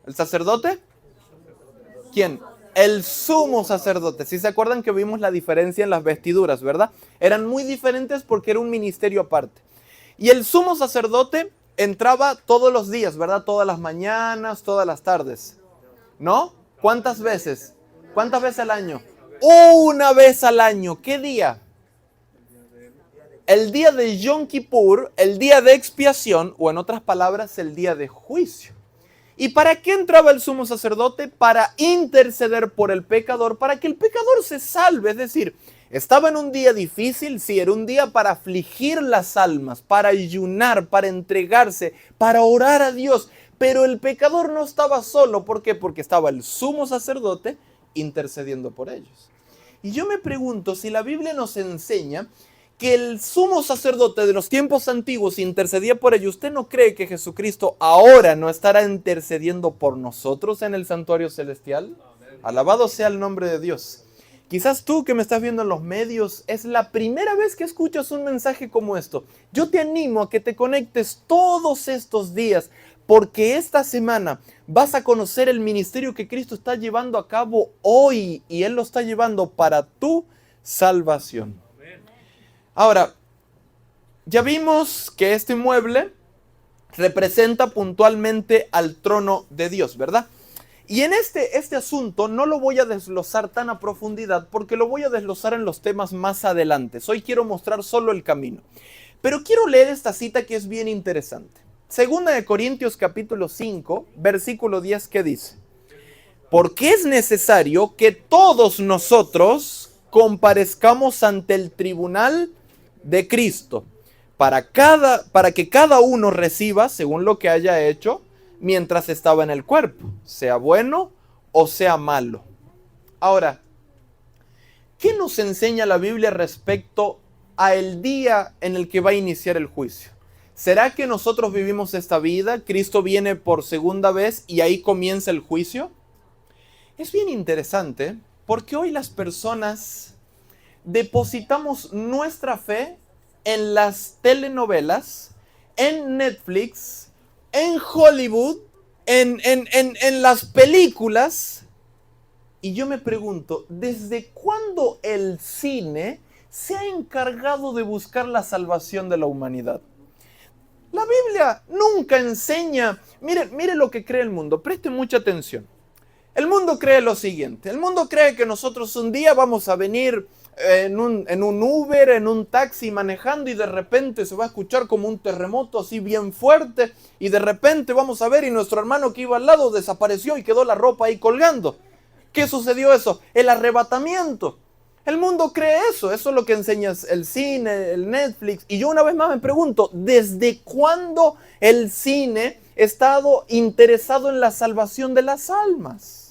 ¿El sacerdote? ¿Quién? El sumo sacerdote. Si se acuerdan que vimos la diferencia en las vestiduras, ¿verdad? Eran muy diferentes porque era un ministerio aparte. Y el sumo sacerdote entraba todos los días, ¿verdad? Todas las mañanas, todas las tardes. ¿No? ¿Cuántas veces? ¿Cuántas veces al año? Una vez al año. ¿Qué día? El día de Yom Kippur, el día de expiación, o en otras palabras, el día de juicio. ¿Y para qué entraba el sumo sacerdote? Para interceder por el pecador, para que el pecador se salve. Es decir, estaba en un día difícil, sí, era un día para afligir las almas, para ayunar, para entregarse, para orar a Dios. Pero el pecador no estaba solo. ¿Por qué? Porque estaba el sumo sacerdote intercediendo por ellos. Y yo me pregunto si la Biblia nos enseña que el sumo sacerdote de los tiempos antiguos intercedía por ellos. ¿Usted no cree que Jesucristo ahora no estará intercediendo por nosotros en el santuario celestial? Alabado sea el nombre de Dios. Quizás tú que me estás viendo en los medios es la primera vez que escuchas un mensaje como esto. Yo te animo a que te conectes todos estos días porque esta semana vas a conocer el ministerio que Cristo está llevando a cabo hoy y Él lo está llevando para tu salvación. Ahora, ya vimos que este mueble representa puntualmente al trono de Dios, ¿verdad? Y en este asunto no lo voy a desglosar tan a profundidad porque lo voy a desglosar en los temas más adelante. Hoy quiero mostrar solo el camino. Pero quiero leer esta cita que es bien interesante. Segunda de Corintios capítulo 5, versículo 10, que dice: porque es necesario que todos nosotros comparezcamos ante el tribunal de Cristo, para que cada uno reciba según lo que haya hecho mientras estaba en el cuerpo, sea bueno o sea malo. Ahora, ¿qué nos enseña la Biblia respecto a el día en el que va a iniciar el juicio? ¿Será que nosotros vivimos esta vida, Cristo viene por segunda vez y ahí comienza el juicio? Es bien interesante porque hoy las personas depositamos nuestra fe en las telenovelas, en Netflix, en Hollywood, en las películas. Y yo me pregunto, ¿desde cuándo el cine se ha encargado de buscar la salvación de la humanidad? La Biblia nunca enseña. Mire lo que cree el mundo, preste mucha atención. El mundo cree lo siguiente, el mundo cree que nosotros un día vamos a venir en un Uber, en un taxi manejando y de repente se va a escuchar como un terremoto así bien fuerte y de repente vamos a ver y nuestro hermano que iba al lado desapareció y quedó la ropa ahí colgando. ¿Qué sucedió eso? El arrebatamiento. El mundo cree eso es lo que enseña el cine, el Netflix. Y yo una vez más me pregunto, ¿desde cuándo el cine ha estado interesado en la salvación de las almas?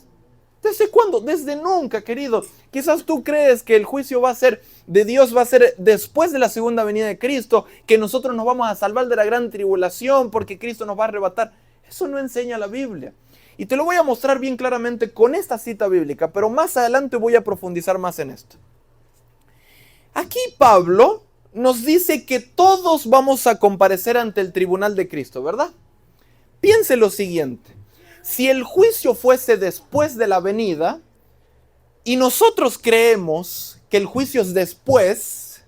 ¿Desde cuándo? Desde nunca, querido. Quizás tú crees que el juicio va a ser de Dios, va a ser después de la segunda venida de Cristo, que nosotros nos vamos a salvar de la gran tribulación porque Cristo nos va a arrebatar. Eso no enseña la Biblia. Y te lo voy a mostrar bien claramente con esta cita bíblica, pero más adelante voy a profundizar más en esto. Aquí Pablo nos dice que todos vamos a comparecer ante el tribunal de Cristo, ¿verdad? Piense lo siguiente. Si el juicio fuese después de la venida y nosotros creemos que el juicio es después,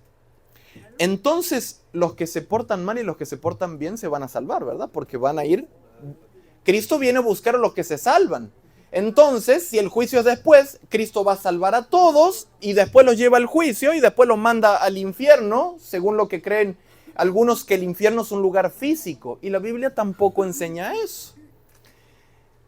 entonces los que se portan mal y los que se portan bien se van a salvar, ¿verdad? Porque van a ir. Cristo viene a buscar a los que se salvan. Entonces, si el juicio es después, Cristo va a salvar a todos y después los lleva al juicio y después los manda al infierno, según lo que creen algunos, que el infierno es un lugar físico. Y la Biblia tampoco enseña eso.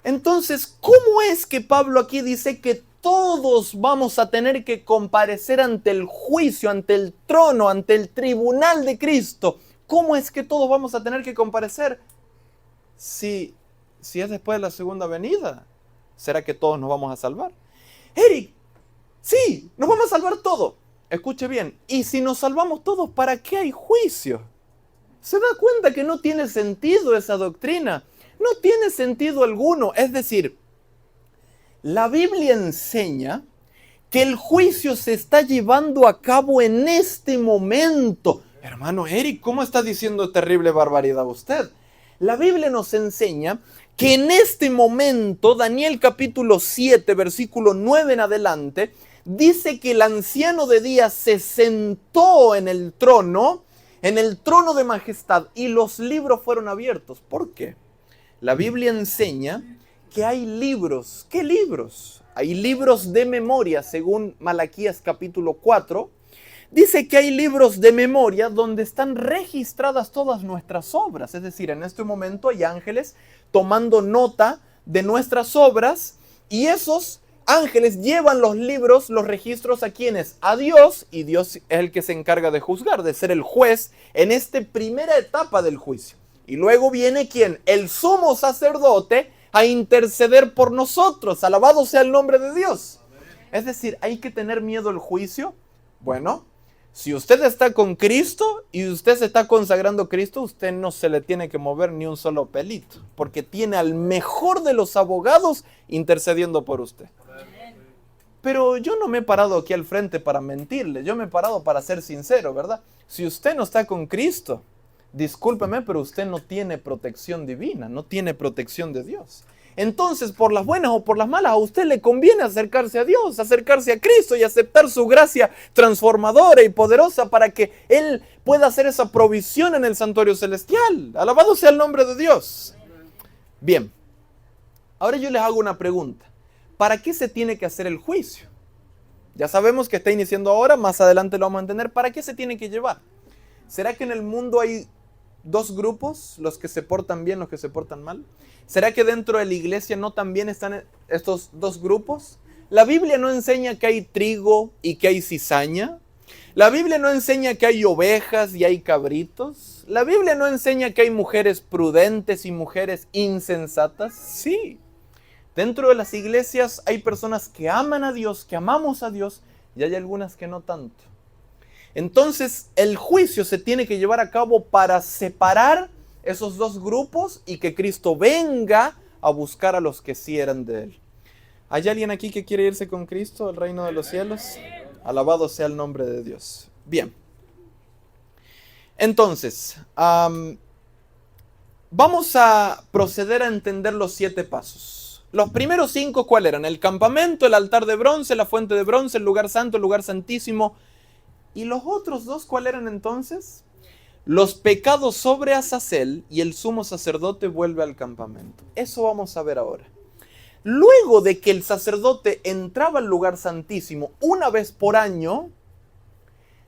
Entonces, ¿cómo es que Pablo aquí dice que todos vamos a tener que comparecer ante el juicio, ante el trono, ante el tribunal de Cristo? ¿Cómo es que todos vamos a tener que comparecer? Si es después de la segunda venida, ¿será que todos nos vamos a salvar? Eric, sí, nos vamos a salvar todos. Escuche bien, y si nos salvamos todos, ¿para qué hay juicio? ¿Se da cuenta que no tiene sentido esa doctrina? No tiene sentido alguno. Es decir, la Biblia enseña que el juicio se está llevando a cabo en este momento. Hermano Eric, ¿cómo está diciendo terrible barbaridad usted? La Biblia nos enseña que en este momento, Daniel capítulo 7, versículo 9 en adelante, dice que el anciano de días se sentó en el trono de majestad, y los libros fueron abiertos. ¿Por qué? La Biblia enseña que hay libros. ¿Qué libros? Hay libros de memoria, según Malaquías capítulo 4. Dice que hay libros de memoria donde están registradas todas nuestras obras. Es decir, en este momento hay ángeles tomando nota de nuestras obras y esos ángeles llevan los libros, los registros a quienes, a Dios, y Dios es el que se encarga de juzgar, de ser el juez en esta primera etapa del juicio. Y luego viene ¿quién? El sumo sacerdote a interceder por nosotros. Alabado sea el nombre de Dios. Es decir, ¿hay que tener miedo al juicio? Bueno, si usted está con Cristo y usted se está consagrando a Cristo, usted no se le tiene que mover ni un solo pelito, porque tiene al mejor de los abogados intercediendo por usted. Pero yo no me he parado aquí al frente para mentirle, yo me he parado para ser sincero, ¿verdad? Si usted no está con Cristo, discúlpeme, pero usted no tiene protección divina, no tiene protección de Dios. Entonces, por las buenas o por las malas, a usted le conviene acercarse a Dios, acercarse a Cristo y aceptar su gracia transformadora y poderosa para que Él pueda hacer esa provisión en el santuario celestial. Alabado sea el nombre de Dios. Bien, Ahora yo les hago una pregunta. ¿Para qué se tiene que hacer el juicio? Ya sabemos que está iniciando ahora, más adelante lo vamos a entender. ¿Para qué se tiene que llevar? ¿Será que en el mundo hay dos grupos, los que se portan bien, los que se portan mal? ¿Será que dentro de la iglesia no también están estos dos grupos? La Biblia no enseña que hay trigo y que hay cizaña. La Biblia no enseña que hay ovejas y hay cabritos. La Biblia no enseña que hay mujeres prudentes y mujeres insensatas. Sí, dentro de las iglesias hay personas que aman a Dios, que amamos a Dios, y hay algunas que no tanto. Entonces, el juicio se tiene que llevar a cabo para separar esos dos grupos y que Cristo venga a buscar a los que sí eran de Él. ¿Hay alguien aquí que quiere irse con Cristo al reino de los cielos? Alabado sea el nombre de Dios. Bien. Entonces, vamos a proceder a entender los 7 pasos. Los primeros 5, ¿cuál eran? El campamento, el altar de bronce, la fuente de bronce, el lugar santo, el lugar santísimo. ¿Y los otros 2 cuál eran entonces? Los pecados sobre Azazel y el sumo sacerdote vuelve al campamento. Eso vamos a ver ahora. Luego de que el sacerdote entraba al lugar santísimo una vez por año,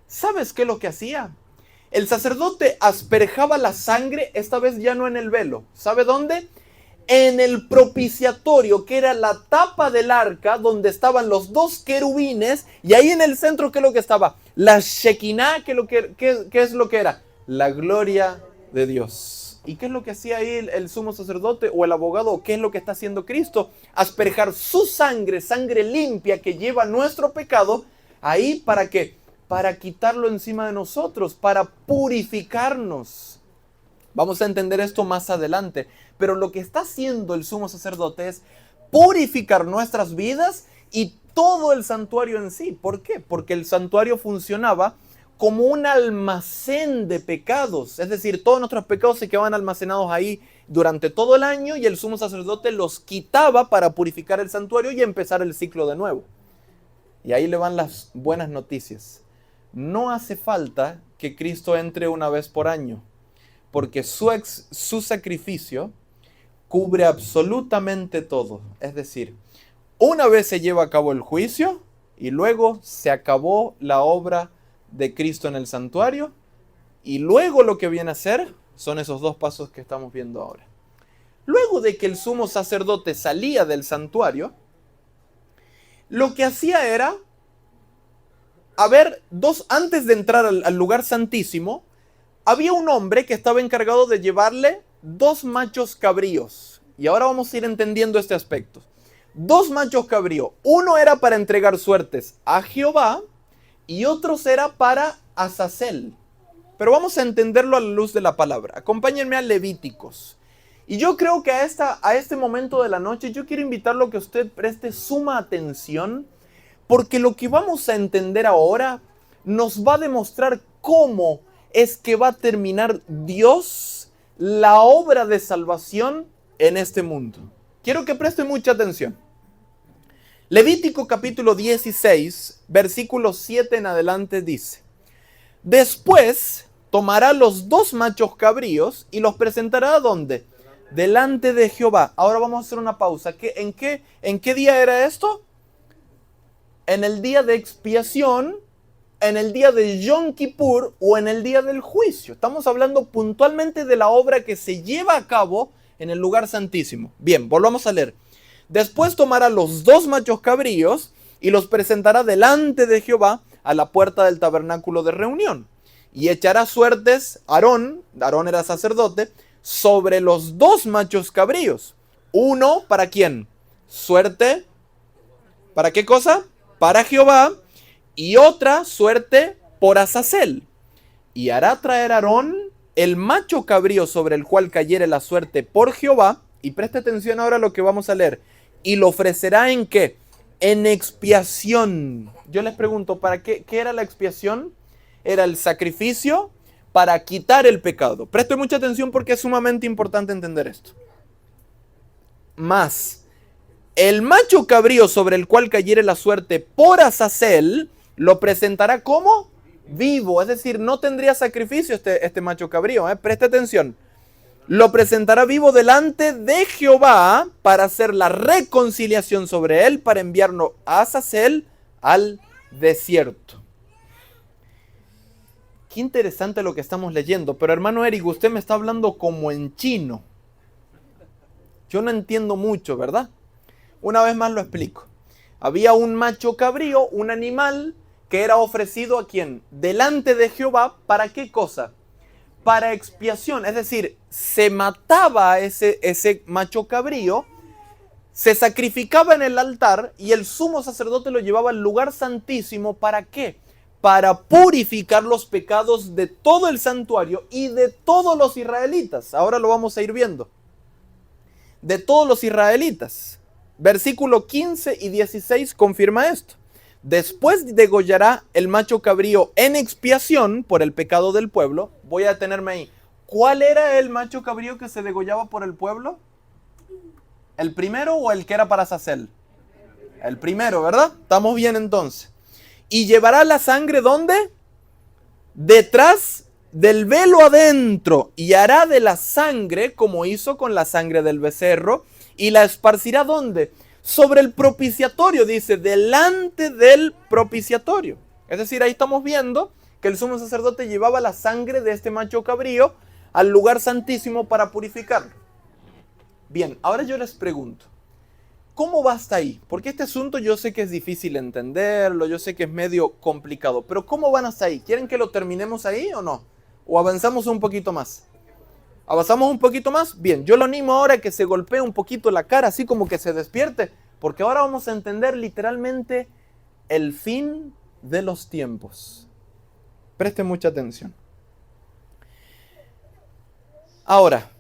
¿sabes qué es lo que hacía? El sacerdote asperjaba la sangre, esta vez ya no en el velo. ¿Sabe dónde? En el propiciatorio, que era la tapa del arca, donde estaban los 2 querubines, y ahí en el centro, ¿qué es lo que estaba? La Shekinah, ¿qué es lo que era? La gloria de Dios. ¿Y qué es lo que hacía ahí el sumo sacerdote o el abogado? ¿Qué es lo que está haciendo Cristo? Asperjar su sangre, sangre limpia que lleva nuestro pecado, ahí ¿para qué? Para quitarlo encima de nosotros, para purificarnos. Vamos a entender esto más adelante. Pero lo que está haciendo el sumo sacerdote es purificar nuestras vidas y todo el santuario en sí. ¿Por qué? Porque el santuario funcionaba como un almacén de pecados. Es decir, todos nuestros pecados se quedaban almacenados ahí durante todo el año y el sumo sacerdote los quitaba para purificar el santuario y empezar el ciclo de nuevo. Y ahí le van las buenas noticias. No hace falta que Cristo entre una vez por año, porque su sacrificio cubre absolutamente todo. Es decir, una vez se lleva a cabo el juicio y luego se acabó la obra de Cristo en el santuario, y luego lo que viene a ser son esos 2 pasos que estamos viendo ahora. Luego de que el sumo sacerdote salía del santuario, lo que hacía era, antes de entrar al lugar santísimo, había un hombre que estaba encargado de llevarle 2 machos cabríos. Y ahora vamos a ir entendiendo este aspecto. 2 machos cabríos. Uno era para entregar suertes a Jehová y otro era para Azazel. Pero vamos a entenderlo a la luz de la palabra. Acompáñenme a Levíticos. Y yo creo que a este momento de la noche yo quiero invitarlo a que usted preste suma atención, porque lo que vamos a entender ahora nos va a demostrar cómo es que va a terminar Dios la obra de salvación en este mundo. Quiero que preste mucha atención. Levítico capítulo 16, versículo 7 en adelante dice: Después tomará los 2 machos cabríos y los presentará ¿dónde? Delante de Jehová. Ahora vamos a hacer una pausa. ¿En qué día era esto? En el día de expiación, en el día de Yom Kippur o en el día del juicio. Estamos hablando puntualmente de la obra que se lleva a cabo en el lugar santísimo. Bien, volvamos a leer. Después tomará los 2 machos cabríos y los presentará delante de Jehová a la puerta del tabernáculo de reunión. Y echará suertes Aarón era sacerdote, sobre los 2 machos cabríos. Uno, ¿para quién? Suerte, ¿para qué cosa? Para Jehová. Y otra suerte por Azazel. Y hará traer Aarón el macho cabrío sobre el cual cayere la suerte por Jehová. Y preste atención ahora a lo que vamos a leer. Y lo ofrecerá ¿en qué? En expiación. Yo les pregunto, ¿para qué era la expiación? Era el sacrificio para quitar el pecado. Preste mucha atención porque es sumamente importante entender esto. Más, el macho cabrío sobre el cual cayere la suerte por Azazel, lo presentará como vivo. Es decir, no tendría sacrificio este macho cabrío. Preste atención. lo presentará vivo delante de Jehová para hacer la reconciliación sobre él, para enviarlo a Azazel al desierto. Qué interesante lo que estamos leyendo, pero hermano Eric, usted me está hablando como en chino. Yo no entiendo mucho, ¿verdad? Una vez más lo explico. Había un macho cabrío, un animal que era ofrecido ¿a quién? Delante de Jehová, ¿para qué cosa? Para expiación, es decir, se mataba a ese macho cabrío, se sacrificaba en el altar y el sumo sacerdote lo llevaba al lugar santísimo. ¿Para qué? Para purificar los pecados de todo el santuario y de todos los israelitas. Ahora lo vamos a ir viendo. De todos los israelitas. Versículo 15 y 16 confirma esto. Después degollará el macho cabrío en expiación por el pecado del pueblo. Voy a detenerme ahí. ¿Cuál era el macho cabrío que se degollaba por el pueblo? ¿El primero o el que era para Azazel? El primero, ¿verdad? Estamos bien entonces. Y llevará la sangre, ¿dónde? Detrás del velo adentro. Y hará de la sangre, como hizo con la sangre del becerro, y la esparcirá, ¿dónde? Sobre el propiciatorio, dice, delante del propiciatorio. Es decir, ahí estamos viendo que el sumo sacerdote llevaba la sangre de este macho cabrío al lugar santísimo para purificarlo. Bien, ahora yo les pregunto, ¿cómo va hasta ahí? Porque este asunto yo sé que es difícil entenderlo, yo sé que es medio complicado, pero ¿cómo van hasta ahí? ¿Quieren que lo terminemos ahí o no? ¿O avanzamos un poquito más? ¿Avanzamos un poquito más? Bien, yo lo animo ahora a que se golpee un poquito la cara, así como que se despierte, porque ahora vamos a entender literalmente el fin de los tiempos. Preste mucha atención. Ahora,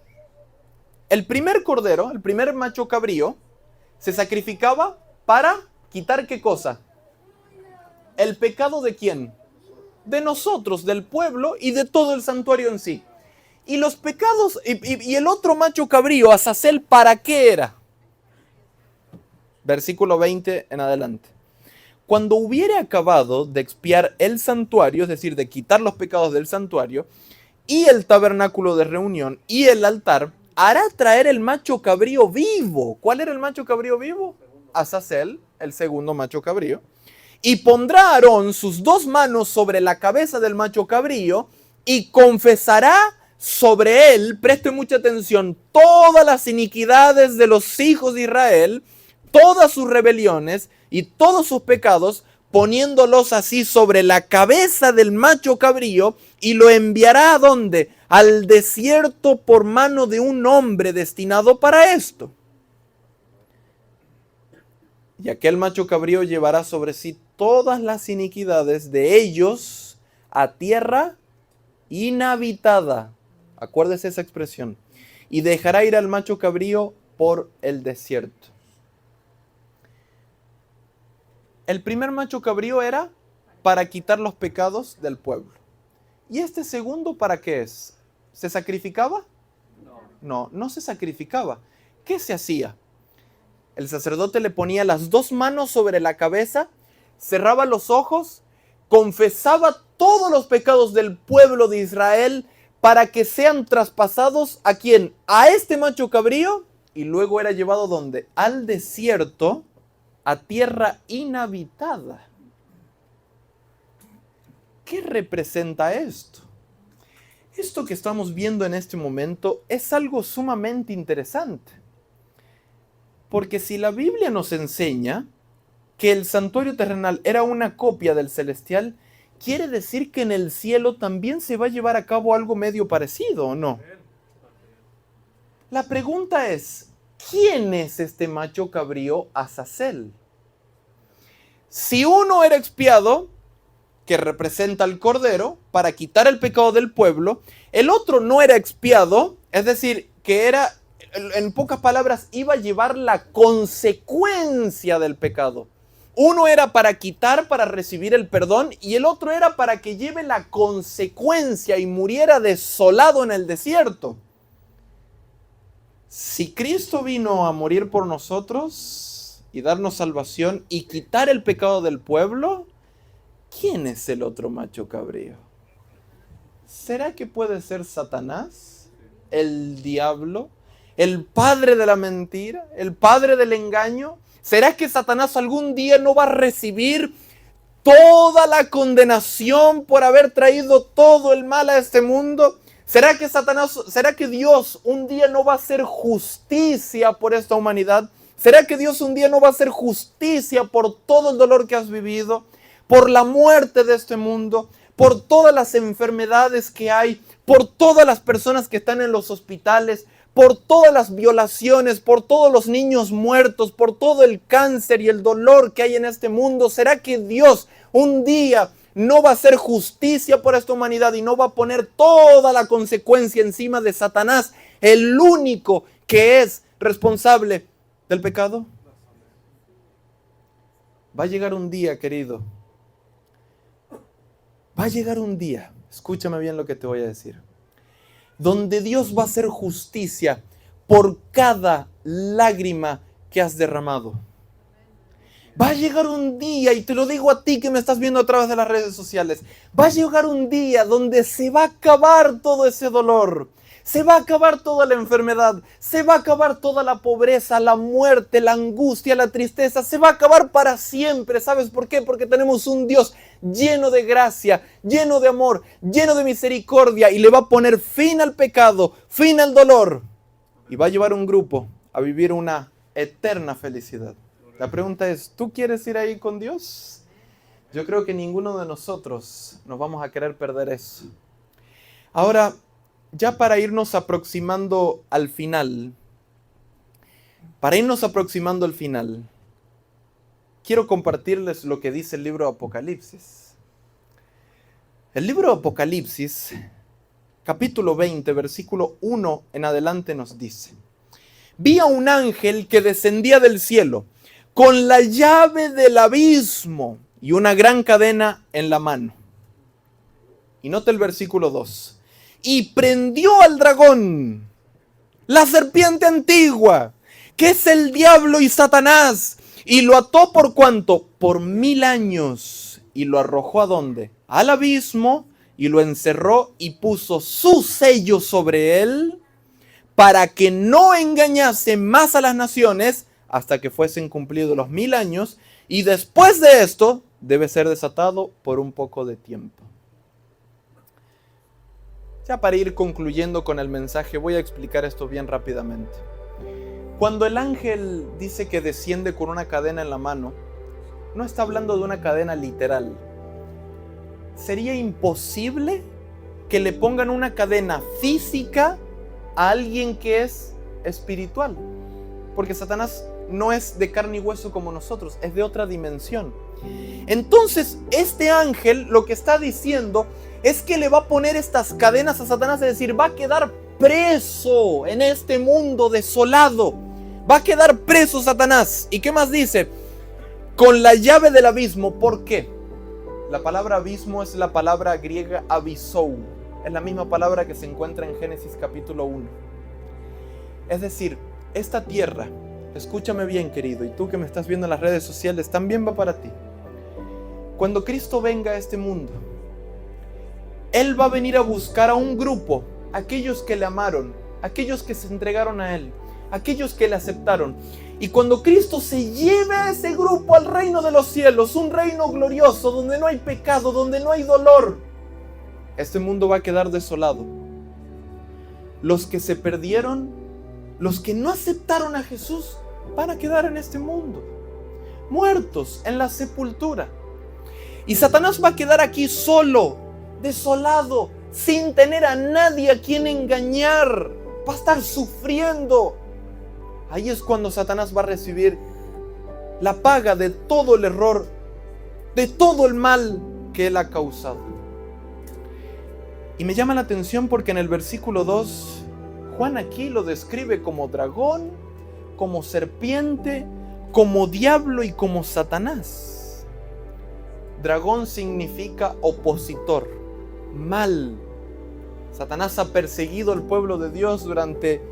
el primer cordero, el primer macho cabrío, se sacrificaba para quitar ¿qué cosa? ¿El pecado de quién? De nosotros, del pueblo y de todo el santuario en sí. Y los pecados, y el otro macho cabrío, Azazel, ¿para qué era? Versículo 20 en adelante. Cuando hubiere acabado de expiar el santuario, es decir, de quitar los pecados del santuario, y el tabernáculo de reunión, y el altar, hará traer el macho cabrío vivo. ¿Cuál era el macho cabrío vivo? Azazel, el segundo macho cabrío. Y pondrá a Aarón sus dos manos sobre la cabeza del macho cabrío, y confesará sobre él, preste mucha atención, todas las iniquidades de los hijos de Israel, todas sus rebeliones y todos sus pecados, poniéndolos así sobre la cabeza del macho cabrío, y lo enviará ¿a dónde? Al desierto por mano de un hombre destinado para esto. Y aquel macho cabrío llevará sobre sí todas las iniquidades de ellos a tierra inhabitada. Acuérdese esa expresión. Y dejará ir al macho cabrío por el desierto. El primer macho cabrío era para quitar los pecados del pueblo. ¿Y este segundo para qué es? ¿Se sacrificaba? No, no se sacrificaba. ¿Qué se hacía? El sacerdote le ponía las dos manos sobre la cabeza, cerraba los ojos, confesaba todos los pecados del pueblo de Israel para que sean traspasados ¿a quién? A este macho cabrío, y luego era llevado ¿dónde? Al desierto, a tierra inhabitada. ¿Qué representa esto? Esto que estamos viendo en este momento es algo sumamente interesante. Porque si la Biblia nos enseña que el santuario terrenal era una copia del celestial, quiere decir que en el cielo también se va a llevar a cabo algo medio parecido, ¿o no? La pregunta es, ¿quién es este macho cabrío Azazel? Si uno era expiado, que representa al cordero, para quitar el pecado del pueblo, el otro no era expiado, es decir, que era, en pocas palabras, iba a llevar la consecuencia del pecado. Uno era para quitar, para recibir el perdón, y el otro era para que lleve la consecuencia y muriera desolado en el desierto. Si Cristo vino a morir por nosotros y darnos salvación y quitar el pecado del pueblo, ¿quién es el otro macho cabrío? ¿Será que puede ser Satanás? el diablo, el padre de la mentira, el padre del engaño? ¿Será que Satanás algún día no va a recibir toda la condenación por haber traído todo el mal a este mundo? ¿Será que Dios un día no va a hacer justicia por esta humanidad? ¿Será que Dios un día no va a hacer justicia por todo el dolor que has vivido, por la muerte de este mundo, por todas las enfermedades que hay, por todas las personas que están en los hospitales, por todas las violaciones, por todos los niños muertos, por todo el cáncer y el dolor que hay en este mundo? ¿Será que Dios un día no va a hacer justicia por esta humanidad y no va a poner toda la consecuencia encima de Satanás, el único que es responsable del pecado? Va a llegar un día, querido. Va a llegar un día, escúchame bien lo que te voy a decir, donde Dios va a hacer justicia por cada lágrima que has derramado. Va a llegar un día, y te lo digo a ti que me estás viendo a través de las redes sociales, va a llegar un día donde se va a acabar todo ese dolor, se va a acabar toda la enfermedad, se va a acabar toda la pobreza, la muerte, la angustia, la tristeza, se va a acabar para siempre. ¿Sabes por qué? Porque tenemos un Dios lleno de gracia, lleno de amor, lleno de misericordia, y le va a poner fin al pecado, fin al dolor, y va a llevar un grupo a vivir una eterna felicidad. La pregunta es, ¿tú quieres ir ahí con Dios? Yo creo que ninguno de nosotros nos vamos a querer perder eso. Ahora, ya para irnos aproximando al final, quiero compartirles lo que dice el libro de Apocalipsis. El libro de Apocalipsis, capítulo 20, versículo 1 en adelante nos dice: vi a un ángel que descendía del cielo con la llave del abismo y una gran cadena en la mano. Y nota el versículo 2. Y prendió al dragón, la serpiente antigua, que es el diablo y Satanás, y lo ató ¿por cuánto? Por 1000 años. Y lo arrojó ¿a dónde? Al abismo, y lo encerró y puso su sello sobre él, para que no engañase más a las naciones hasta que fuesen cumplidos los 1000 años, y después de esto debe ser desatado por un poco de tiempo. Ya para ir concluyendo con el mensaje, voy a explicar esto bien rápidamente. Cuando el ángel dice que desciende con una cadena en la mano, no está hablando de una cadena literal. Sería imposible que le pongan una cadena física a alguien que es espiritual, porque Satanás no es de carne y hueso como nosotros, es de otra dimensión. Entonces, este ángel lo que está diciendo es que le va a poner estas cadenas a Satanás, es decir, va a quedar preso en este mundo desolado. Va a quedar preso Satanás. ¿Y qué más dice? Con la llave del abismo. ¿Por qué? La palabra abismo es la palabra griega abisou. Es la misma palabra que se encuentra en Génesis capítulo 1. Es decir, esta tierra, escúchame bien, querido, y tú que me estás viendo en las redes sociales, también va para ti. Cuando Cristo venga a este mundo, Él va a venir a buscar a un grupo, aquellos que le amaron, aquellos que se entregaron a Él, aquellos que le aceptaron. Y cuando Cristo se lleve a ese grupo al reino de los cielos, un reino glorioso, donde no hay pecado, donde no hay dolor, este mundo va a quedar desolado. Los que se perdieron, los que no aceptaron a Jesús, van a quedar en este mundo, muertos en la sepultura. Y Satanás va a quedar aquí solo, desolado, sin tener a nadie a quien engañar. Va a estar sufriendo. Ahí es cuando Satanás va a recibir la paga de todo el error, de todo el mal que él ha causado. Y me llama la atención porque en el versículo 2, Juan aquí lo describe como dragón, como serpiente, como diablo y como Satanás. Dragón significa opositor, mal. Satanás ha perseguido al pueblo de Dios durante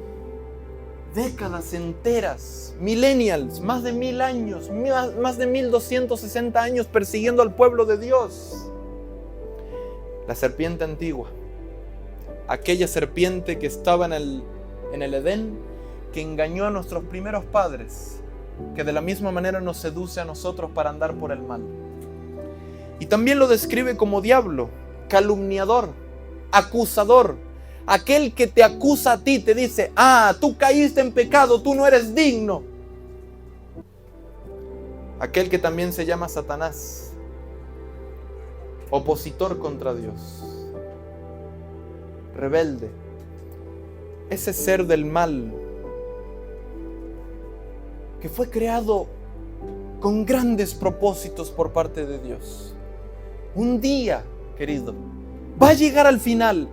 décadas enteras, millennials, más de 1000 años, más de 1260 años persiguiendo al pueblo de Dios. La serpiente antigua aquella serpiente que estaba en el Edén, que engañó a nuestros primeros padres, que de la misma manera nos seduce a nosotros para andar por el mal. Y también lo describe como diablo, calumniador, acusador, aquel que te acusa a ti, te dice, tú caíste en pecado, tú no eres digno. Aquel que también se llama Satanás, opositor contra Dios, rebelde, ese ser del mal que fue creado con grandes propósitos por parte de Dios. Un día, querido, va a llegar al final.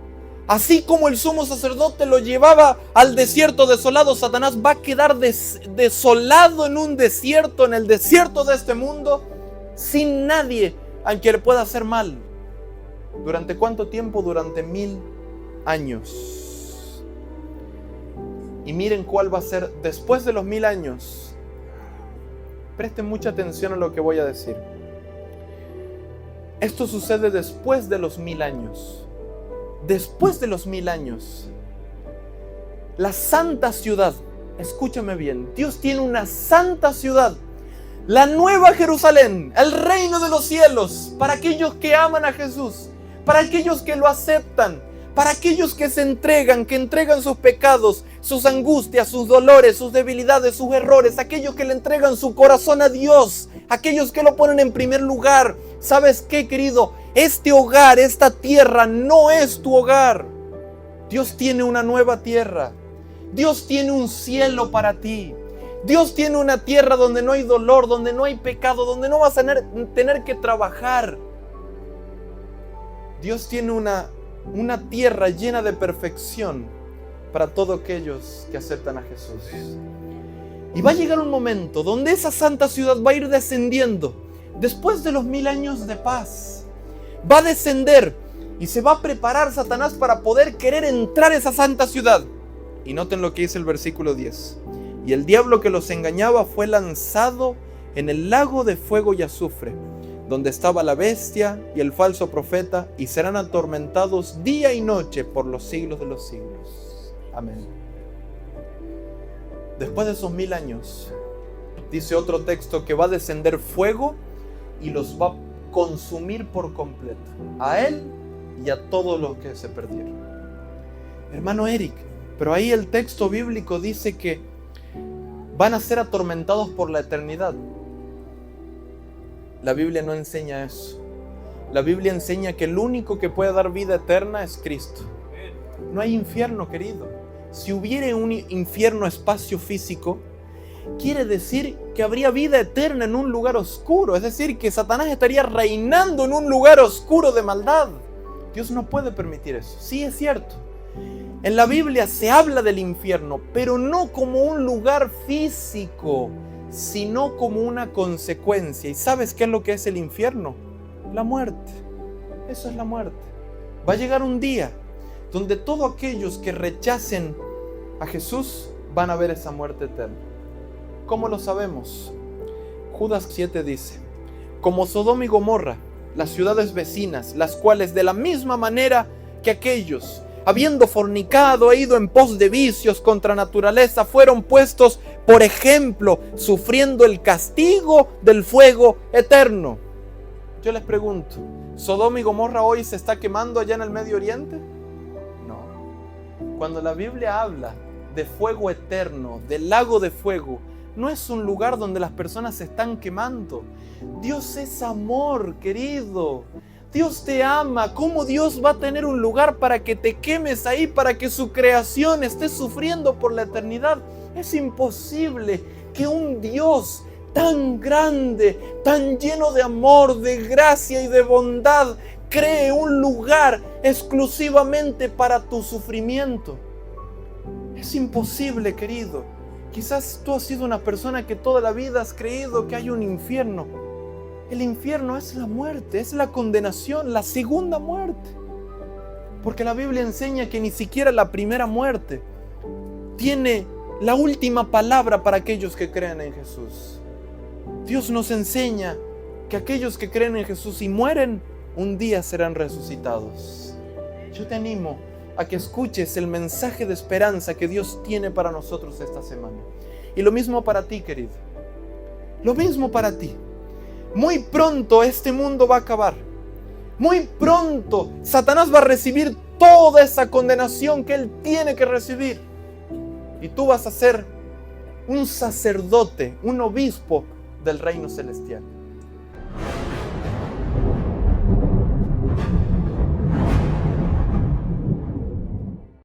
Así como el sumo sacerdote lo llevaba al desierto desolado, Satanás va a quedar desolado en un desierto, en el desierto de este mundo, sin nadie a quien le pueda hacer mal. ¿Durante cuánto tiempo? Durante 1000 años. Y miren cuál va a ser después de los 1000 años. Presten mucha atención a lo que voy a decir. Esto sucede después de los 1000 años. Después de los 1000 años, la santa ciudad, escúchame bien, Dios tiene una santa ciudad, la nueva Jerusalén, el reino de los cielos, para aquellos que aman a Jesús, para aquellos que lo aceptan, para aquellos que se entregan, que entregan sus pecados, sus angustias, sus dolores, sus debilidades, sus errores, aquellos que le entregan su corazón a Dios, aquellos que lo ponen en primer lugar. ¿Sabes qué, querido? Este hogar, esta tierra no es tu hogar. Dios tiene una nueva tierra. Dios tiene un cielo para ti. Dios tiene una tierra donde no hay dolor, donde no hay pecado, donde no vas a tener que trabajar. Dios tiene una tierra llena de perfección para todos aquellos que aceptan a Jesús. Y va a llegar un momento donde esa santa ciudad va a ir descendiendo. Después de los 1000 años de paz, va a descender y se va a preparar Satanás para poder querer entrar a esa santa ciudad. Y noten lo que dice el versículo 10. Y el diablo que los engañaba fue lanzado en el lago de fuego y azufre, donde estaba la bestia y el falso profeta, y serán atormentados día y noche por los siglos de los siglos. Amén. Después de esos 1000 años, dice otro texto que va a descender fuego y los va a consumir por completo, a él y a todos los que se perdieron. Hermano Eric, pero ahí el texto bíblico dice que van a ser atormentados por la eternidad. La Biblia no enseña eso. La Biblia enseña que el único que puede dar vida eterna es Cristo. No hay infierno, querido. Si hubiera un infierno espacio físico, quiere decir que habría vida eterna en un lugar oscuro. Es decir, que Satanás estaría reinando en un lugar oscuro de maldad. Dios no puede permitir eso. Sí, es cierto. En la Biblia se habla del infierno, pero no como un lugar físico, sino como una consecuencia. ¿Y sabes qué es lo que es el infierno? La muerte. Eso es la muerte. Va a llegar un día donde todos aquellos que rechacen a Jesús van a ver esa muerte eterna. ¿Cómo lo sabemos? Judas 7 dice: como Sodoma y Gomorra, las ciudades vecinas, las cuales de la misma manera que aquellos, habiendo fornicado e ido en pos de vicios contra naturaleza, fueron puestos por ejemplo, sufriendo el castigo del fuego eterno. Yo les pregunto, ¿Sodoma y Gomorra hoy se está quemando allá en el Medio Oriente? No. Cuando la Biblia habla de fuego eterno, del lago de fuego, no es un lugar donde las personas se están quemando. Dios es amor, querido. Dios te ama. ¿Cómo Dios va a tener un lugar para que te quemes ahí, para que su creación esté sufriendo por la eternidad? Es imposible que un Dios tan grande, tan lleno de amor, de gracia y de bondad, cree un lugar exclusivamente para tu sufrimiento. Es imposible, querido. Quizás tú has sido una persona que toda la vida has creído que hay un infierno. El infierno es la muerte, es la condenación, la segunda muerte. Porque la Biblia enseña que ni siquiera la primera muerte tiene la última palabra para aquellos que creen en Jesús. Dios nos enseña que aquellos que creen en Jesús y mueren, un día serán resucitados. Yo te animo a que escuches el mensaje de esperanza que Dios tiene para nosotros esta semana. Y lo mismo para ti, querido. Lo mismo para ti. Muy pronto este mundo va a acabar. Muy pronto Satanás va a recibir toda esa condenación que él tiene que recibir. Y tú vas a ser un sacerdote, un obispo del reino celestial.